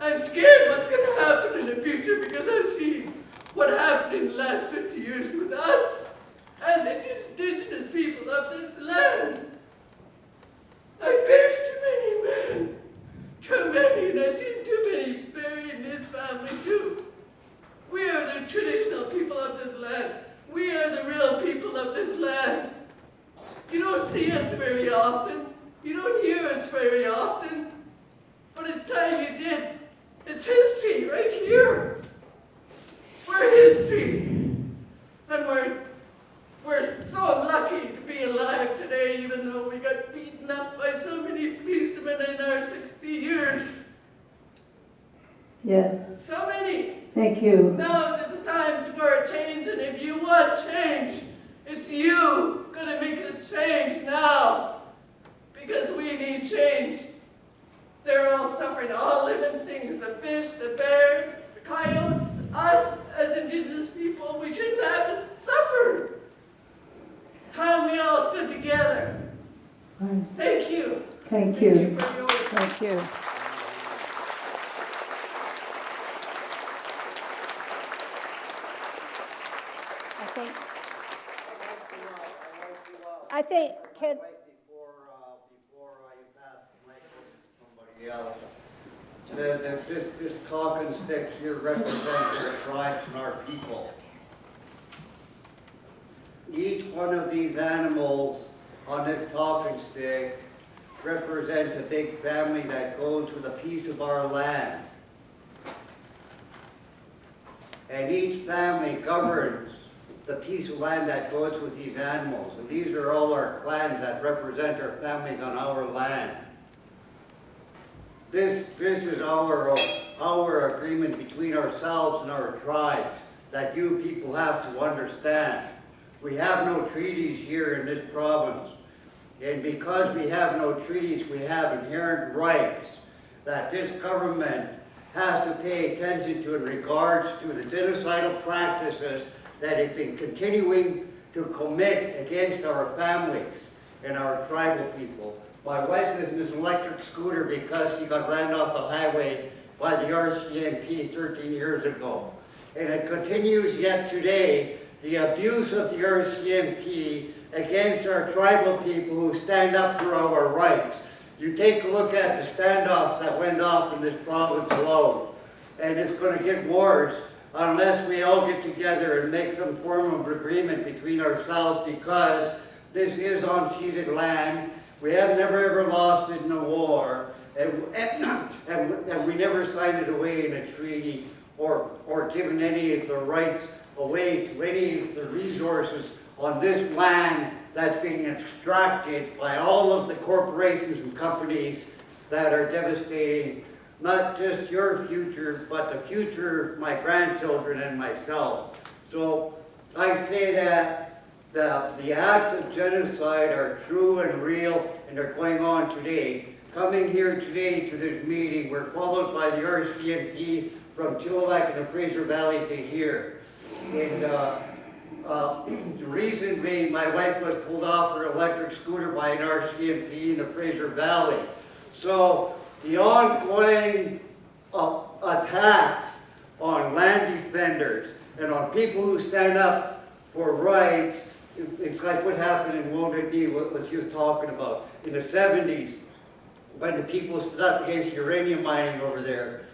I'm scared what's going to happen in the future because I see what happened in the last 50 years with us as Indigenous people of this land. I buried too many men. Too many, and I see too many buried in his family too. We are the traditional people of this land. We are the real people of this land. You don't see us very often. You don't hear us very often. But it's time you did. It's history right here. We're history. And we're so lucky to be alive today, even though we got beaten up by so many policemen in our 60 years. Yes, So many. thank you. Now it's time for a change, and if you want change, it's you gonna make the change now. Because we need change. They're all suffering, all living things, the fish, the bears, the coyotes, us as Indigenous people, we shouldn't have to suffer. Time we all stood together. Right. Thank you. Thank you. Thank you for yours. Thank you. I think, can, Before you pass the mic to somebody else, this talking stick here represents our tribes and our people. Each one of these animals on this talking stick represents a big family that goes with a piece of our land. And each family governs the piece of land that goes with these animals. And these are all our clans that represent our families on our land. This is our agreement between ourselves and our tribes that you people have to understand. We have no treaties here in this province. And because we have no treaties, we have inherent rights that this government has to pay attention to in regards to the genocidal practices that have been continuing to commit against our families and our tribal people. My wife lives in this electric scooter because she got ran off the highway by the RCMP 13 years ago. And it continues yet today, the abuse of the RCMP against our tribal people who stand up for our rights. You take a look at the standoffs that went off in this province alone, and it's going to get worse unless we all get together and make some form of agreement between ourselves, because this is unceded land. We have never ever lost it in a war, and we never signed it away in a treaty or given any of the rights away to any of the resources on this land that's being extracted by all of the corporations and companies that are devastating not just your future, but the future of my grandchildren and myself. So I say that the acts of genocide are true and real, and they're going on today. Coming here today to this meeting, we're followed by the RCMP from Chilliwack and the Fraser Valley to here. And recently, my wife was pulled off her electric scooter by an RCMP in the Fraser Valley. So the ongoing attacks on land defenders and on people who stand up for rights, it's like what happened in Wounded Knee, what he was talking about in the 70s, when the people stood up against uranium mining over there.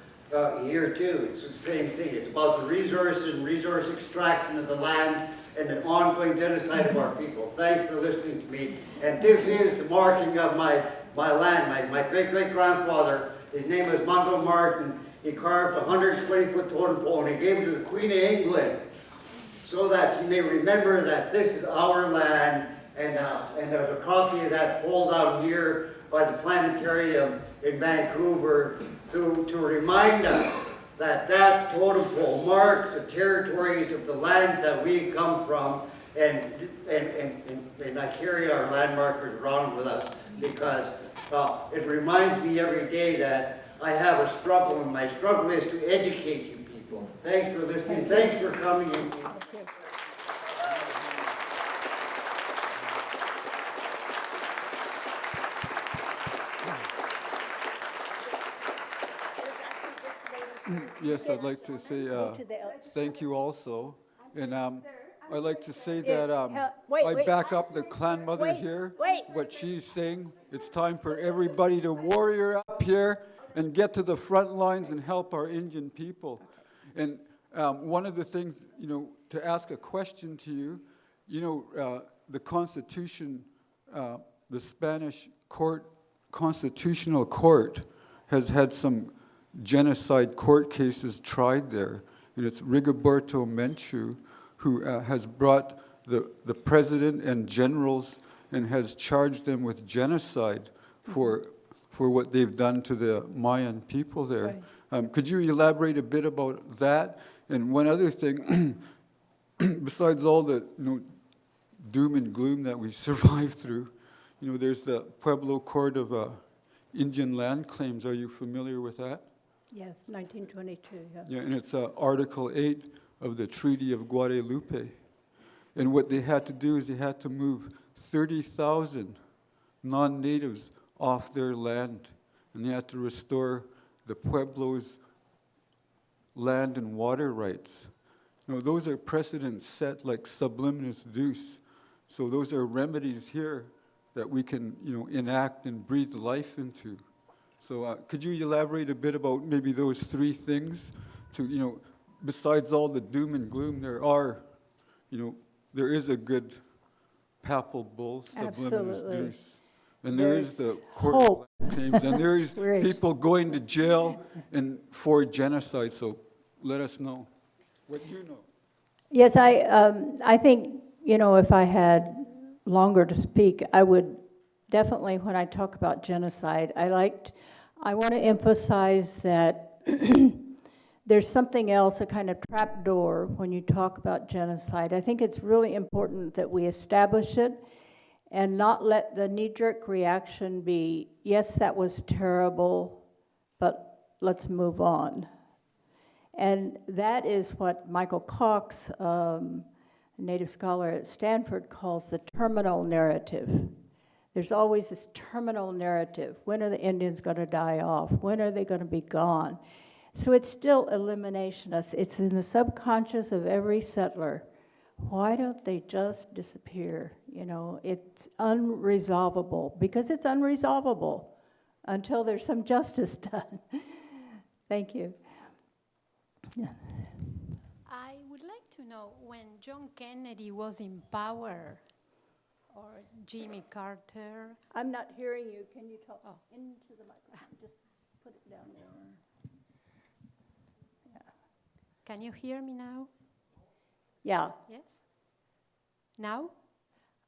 Here too, it's the same thing. It's about the resource and resource extraction of the lands and the ongoing genocide of our people. Thanks for listening to me. And this is the marking of my land. My great-great-grandfather, his name was Mungo Martin. He carved a 120-foot totem pole and he gave it to the Queen of England so that she may remember that this is our land. And there's a copy of that pole down here by the planetarium in Vancouver to remind us that that totem pole marks the territories of the lands that we come from, and I carry our land markers around with us because it reminds me every day that I have a struggle, and my struggle is to educate you people. Thanks for listening. Thanks for coming in. Yes, I'd like to say thank you also. And I'd like to say that I back up the clan mother here, what she's saying. It's time for everybody to warrior up here and get to the front lines and help our Indian people. And one of the things, to ask a question to you, the Constitution, the Spanish Constitutional Court has had some genocide court cases tried there. And it's Rigoberto Menchu who has brought the president and generals and has charged them with genocide for what they've done to the Mayan people there. Right. Could you elaborate a bit about that? And one other thing, besides all the doom and gloom that we survived through, there's the Pueblo Court of Indian Land Claims. Are you familiar with that? Yes, 1922, yeah. Yeah, and it's Article 8 of the Treaty of Guadalupe. And what they had to do is they had to move 30,000 non-natives off their land. And they had to restore the Pueblo's land and water rights. Those are precedents set like subliminus deus. So those are remedies here that we can, enact and breathe life into. So could you elaborate a bit about maybe those three things to, besides all the doom and gloom, there is a good papal bull, subliminus deus. And there is the court of claims, and there is people going to jail and for genocide. So let us know what you know. Yes, I think, if I had longer to speak, I would definitely, when I talk about genocide, I want to emphasize that there's something else, a kind of trapdoor when you talk about genocide. I think it's really important that we establish it and not let the knee-jerk reaction be, yes, that was terrible, but let's move on. And that is what Michael Cox, a native scholar at Stanford, calls the terminal narrative. There's always this terminal narrative. When are the Indians going to die off? When are they going to be gone? So it's still elimination. It's in the subconscious of every settler. Why don't they just disappear? It's unresolvable because it's unresolvable until there's some justice done. Thank you. Yeah. I would like to know when John Kennedy was in power, or Jimmy Carter. I'm not hearing you. Can you talk into the microphone? Just put it down there. Can you hear me now? Yeah, Yes? Now?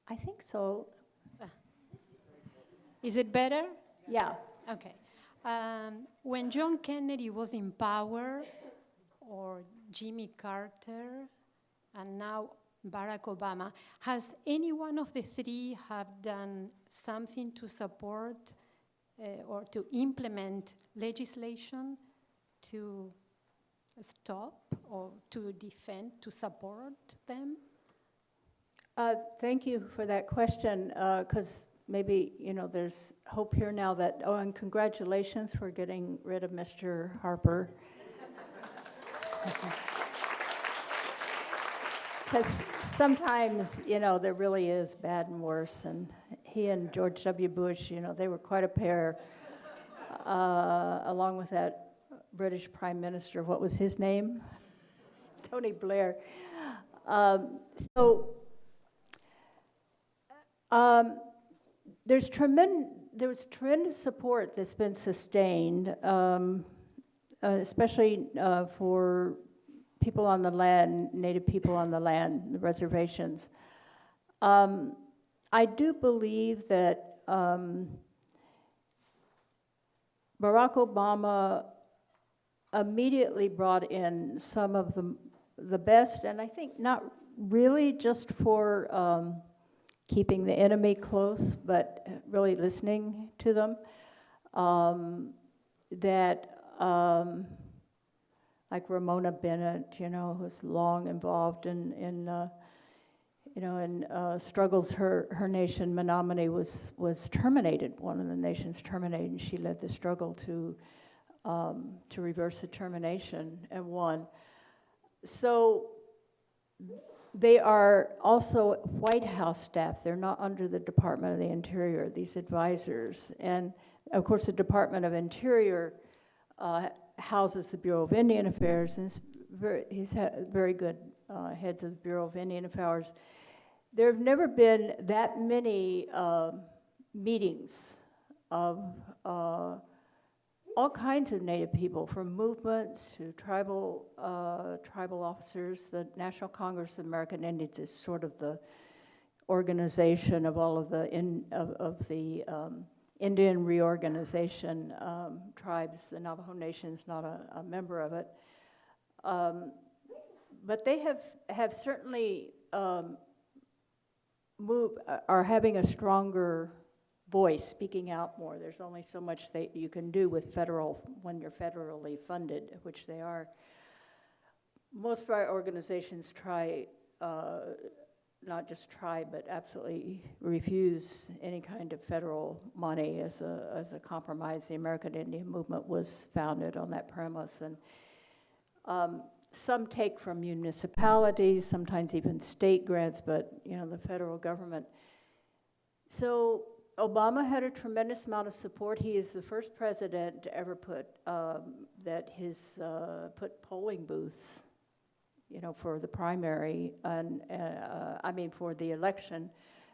I think so. Is it better? Yeah. Okay. When John Kennedy was in power, or Jimmy Carter, and now Barack Obama, has any one of the three have done something to support or to implement legislation to stop or to defend, to support them? Thank you for that question, because maybe, there's hope here now that, and congratulations for getting rid of Mr. Harper. Because sometimes, there really is bad and worse, and he and George W. Bush, they were quite a pair, along with that British Prime Minister, what was his name? Tony Blair. There's tremendous support that's been sustained, especially for people on the land, Native people on the land, the reservations. I do believe that Barack Obama immediately brought in some of the best, and I think not really just for keeping the enemy close, but really listening to them. Like Ramona Bennett, who's long involved in struggles. Her nation, Menominee, was terminated. One of the nations terminated, and she led the struggle to reverse the termination and won. So they are also White House staff. They're not under the Department of the Interior, these advisors. And of course, the Department of Interior houses the Bureau of Indian Affairs, and he's had very good heads of the Bureau of Indian Affairs. There have never been that many meetings of all kinds of Native people, from movements to tribal officers. The National Congress of American Indians is sort of the organization of all of the Indian reorganization tribes. The Navajo Nation is not a member of it. But they have certainly are having a stronger voice, speaking out more. There's only so much that you can do with when you're federally funded, which they are. Most of our organizations try, not just try, but absolutely refuse any kind of federal money as a compromise. The American Indian Movement was founded on that premise, and some take from municipalities, sometimes even state grants, but the federal government. So Obama had a tremendous amount of support. He is the first president to ever put polling booths, for the primary, and for the election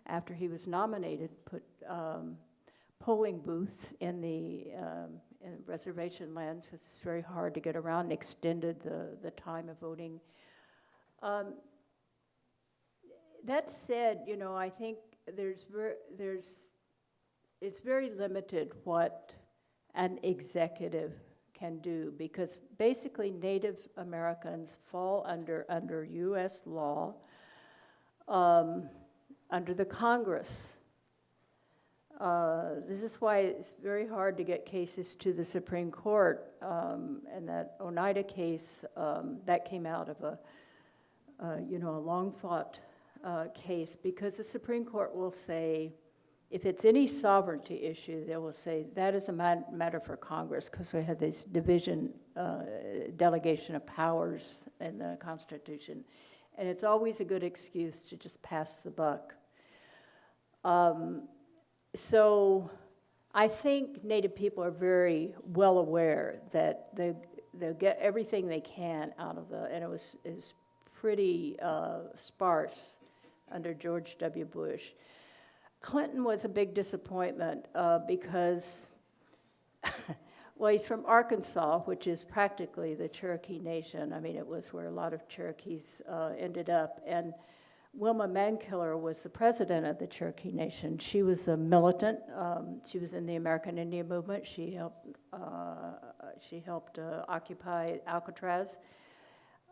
after he was nominated, put polling booths in reservation lands, because it's very hard to get around, and extended the time of voting. That said, I think it's very limited what an executive can do, because basically Native Americans fall under U.S. law, under the Congress. This is why it's very hard to get cases to the Supreme Court, and that Oneida case, that came out of a long-fought case, because the Supreme Court will say, if it's any sovereignty issue, they will say that is a matter for Congress, because we had this delegation of powers in the Constitution. And it's always a good excuse to just pass the buck. So I think Native people are very well aware that they'll get everything they can out of and it was pretty sparse under George W. Bush. Clinton was a big disappointment because Well, he's from Arkansas, which is practically the Cherokee Nation. I mean, it was where a lot of Cherokees ended up. And Wilma Mankiller was the president of the Cherokee Nation. She was a militant. She was in the American Indian Movement. She helped occupy Alcatraz.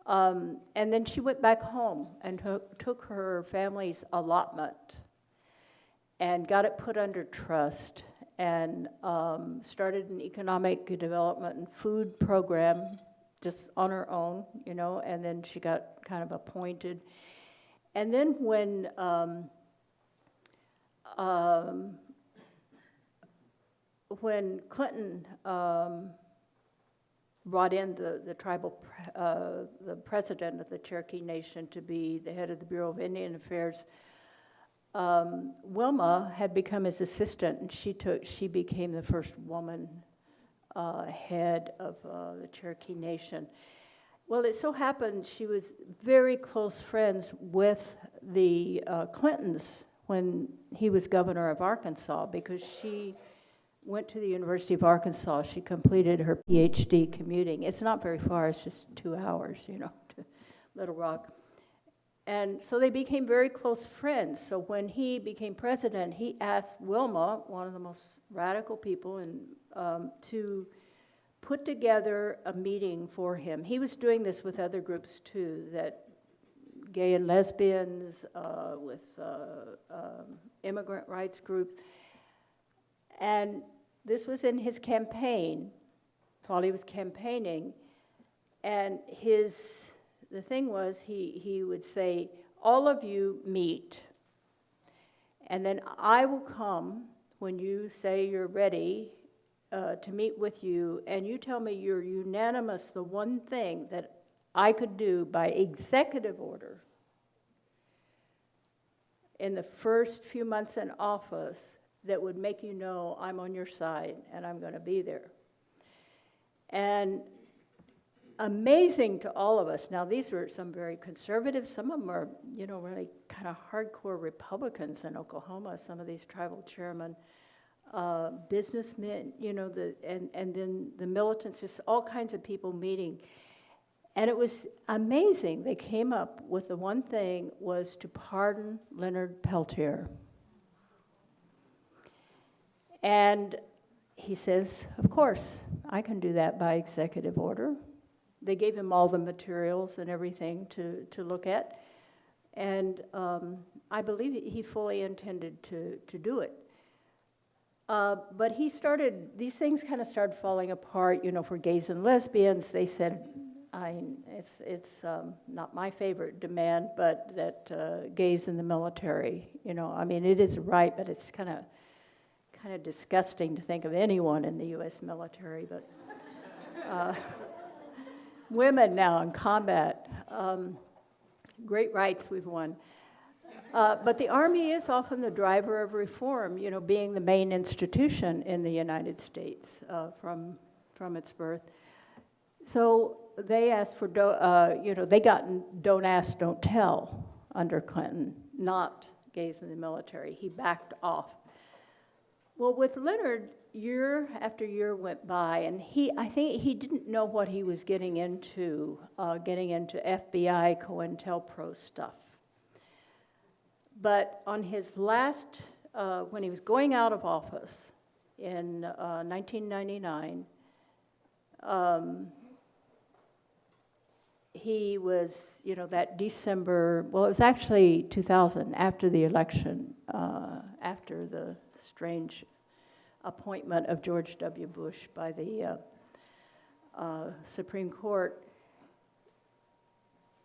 And then she went back home and took her family's allotment and got it put under trust and started an economic development and food program just on her own, you know, and then she got kind of appointed. And then when Clinton brought in the the president of the Cherokee Nation to be the head of the Bureau of Indian Affairs, Wilma had become his assistant, and she became the first woman head of the Cherokee Nation. Well, it so happened she was very close friends with the Clintons when he was governor of Arkansas, because she went to the University of Arkansas. She completed her PhD commuting. It's not very far, it's just 2 hours, you know, to Little Rock. And so they became very close friends. So when he became president, he asked Wilma, one of the most radical people, to put together a meeting for him. He was doing this with other groups too, that gay and lesbians, with immigrant rights groups. And this was in his campaign, while he was campaigning. And the thing was, he would say, all of you meet, and then I will come when you say you're ready to meet with you, and you tell me you're unanimous, the one thing that I could do by executive order in the first few months in office that would make you know I'm on your side and I'm going to be there. And amazing to all of us. Now, these were some very conservative. Some of them are, you know, really kind of hardcore Republicans in Oklahoma, some of these tribal chairmen, businessmen, you know, and then the militants, just all kinds of people meeting. And it was amazing. They came up with the one thing was to pardon Leonard Peltier. And he says, of course, I can do that by executive order. They gave him all the materials and everything to look at. And I believe he fully intended to do it. But these things kind of started falling apart, you know, for gays and lesbians. They said, it's not my favorite demand, but that gays in the military, you know, I mean, it is right, but it's kind of disgusting to think of anyone in the U.S. military, but women now in combat, great rights we've won. But the Army is often the driver of reform, you know, being the main institution in the United States from its birth. So they asked for, you know, they got don't ask, don't tell under Clinton, not gays in the military. He backed off. Well, with Leonard, year after year went by, and I think he didn't know what he was getting into FBI, COINTELPRO stuff. But on his last, when he was going out of office in 1999, he was, you know, that December, well, it was actually 2000, after the election, after the strange appointment of George W. Bush by the Supreme Court,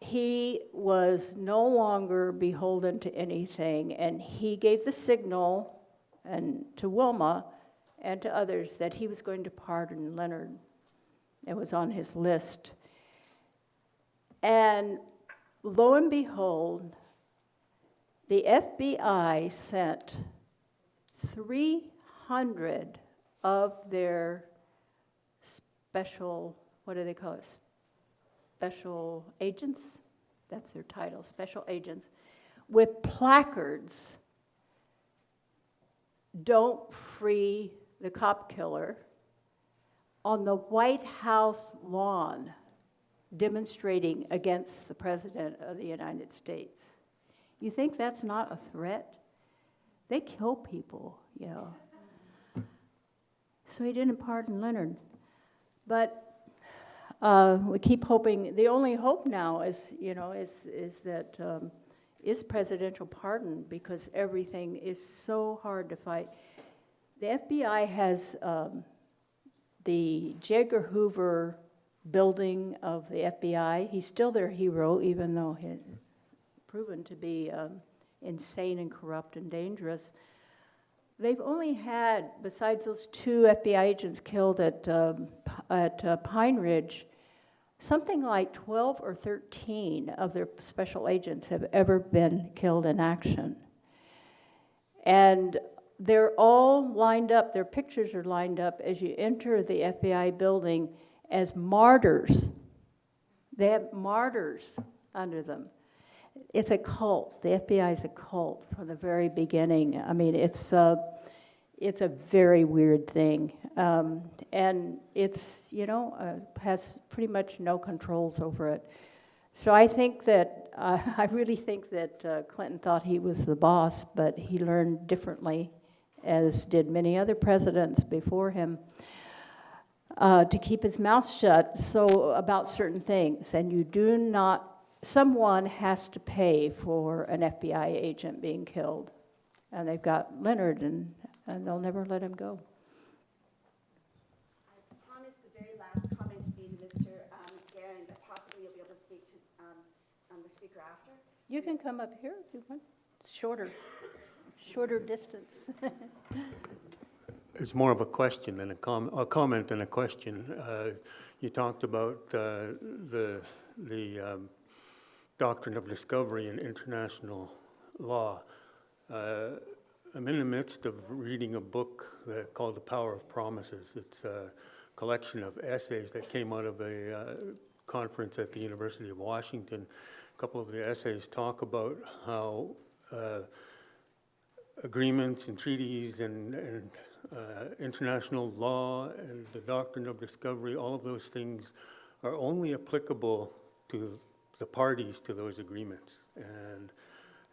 he was no longer beholden to anything, and he gave the signal to Wilma and to others that he was going to pardon Leonard. It was on his list. And lo and behold, the FBI sent 300 of their special, what do they call it? Special agents? That's their title, special agents, with placards. Don't free the cop killer. on the White House lawn demonstrating against the President of the United States. You think that's not a threat? They kill people, you know. So he didn't pardon Leonard. But we keep hoping. The only hope now is, you know, is that is presidential pardon, because everything is so hard to fight. The FBI has the J. Edgar Hoover building of the FBI. He's still their hero, even though he's proven to be insane and corrupt and dangerous. They've only had, besides those 2 FBI agents killed at Pine Ridge, something like 12 or 13 of their special agents have ever been killed in action. And they're all lined up, their pictures are lined up as you enter the FBI building as martyrs. They have martyrs under them. It's a cult. The FBI is a cult from the very beginning. I mean, it's a very weird thing. And it's, you know, has pretty much no controls over it. So I think that, I really think that Clinton thought he was the boss, but he learned differently, as did many other presidents before him, to keep his mouth shut about certain things. And you do not, someone has to pay for an FBI agent being killed. And they've got Leonard, and they'll never let him go. I promised the very last comment to be to Mr. Guerin, but possibly you'll be able to speak to the speaker after. You can come up here if you want. It's shorter distance. It's more of a question than a comment than a question. You talked about the doctrine of discovery in international law. I'm in the midst of reading a book called The Power of Promises. It's a collection of essays that came out of a conference at the University of Washington. A couple of the essays talk about how agreements and treaties and international law and the doctrine of discovery, all of those things are only applicable to the parties to those agreements. And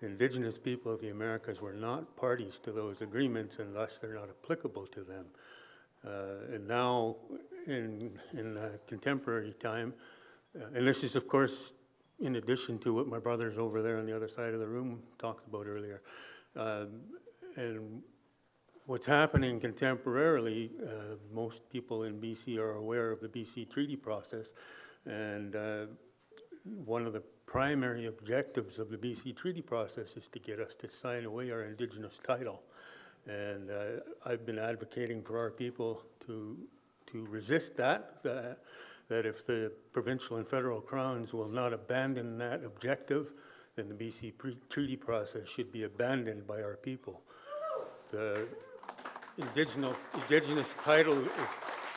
Indigenous people of the Americas were not parties to those agreements, and thus they're not applicable to them. And now, in contemporary time, and this is, of course, in addition to what my brothers over there on the other side of the room talked about earlier. And what's happening contemporarily, most people in BC are aware of the BC treaty process, and one of the primary objectives of the BC treaty process is to get us to sign away our Indigenous title. And I've been advocating for our people to resist that if the provincial and federal crowns will not abandon that objective, then the BC treaty process should be abandoned by our people. The Indigenous title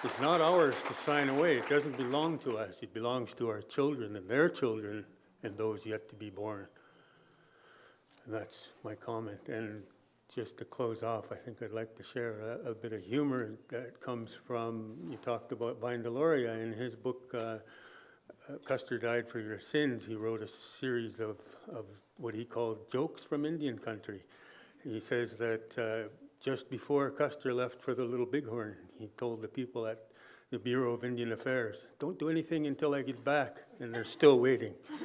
is not ours to sign away. It doesn't belong to us. It belongs to our children and their children and those yet to be born. And that's my comment. And just to close off, I think I'd like to share a bit of humor that comes from, you talked about Vine Deloria. In his book, Custer Died for Your Sins, he wrote a series of what he called jokes from Indian country. He says that just before Custer left for the Little Bighorn, he told the people at the Bureau of Indian Affairs, "Don't do anything until I get back," and they're still waiting. I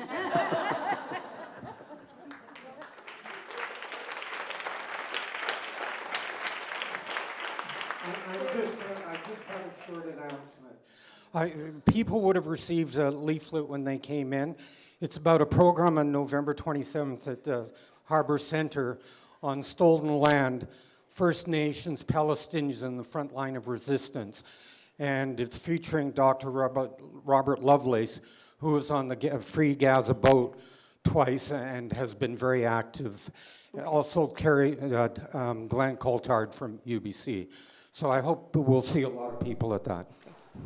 just have a short announcement. People would have received a leaflet when they came in. It's about a program on November 27th at the Harbor Center on stolen land, First Nations, Palestinians in the front line of resistance. And it's featuring Dr. Robert Lovelace, who was on the Free Gaza boat twice and has been very active. Also Glenn Coulthard from UBC. So I hope we'll see a lot of people at that.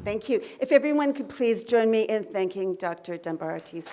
Thank you. If everyone could please join me in thanking Dr. Dunbar-Ortiz.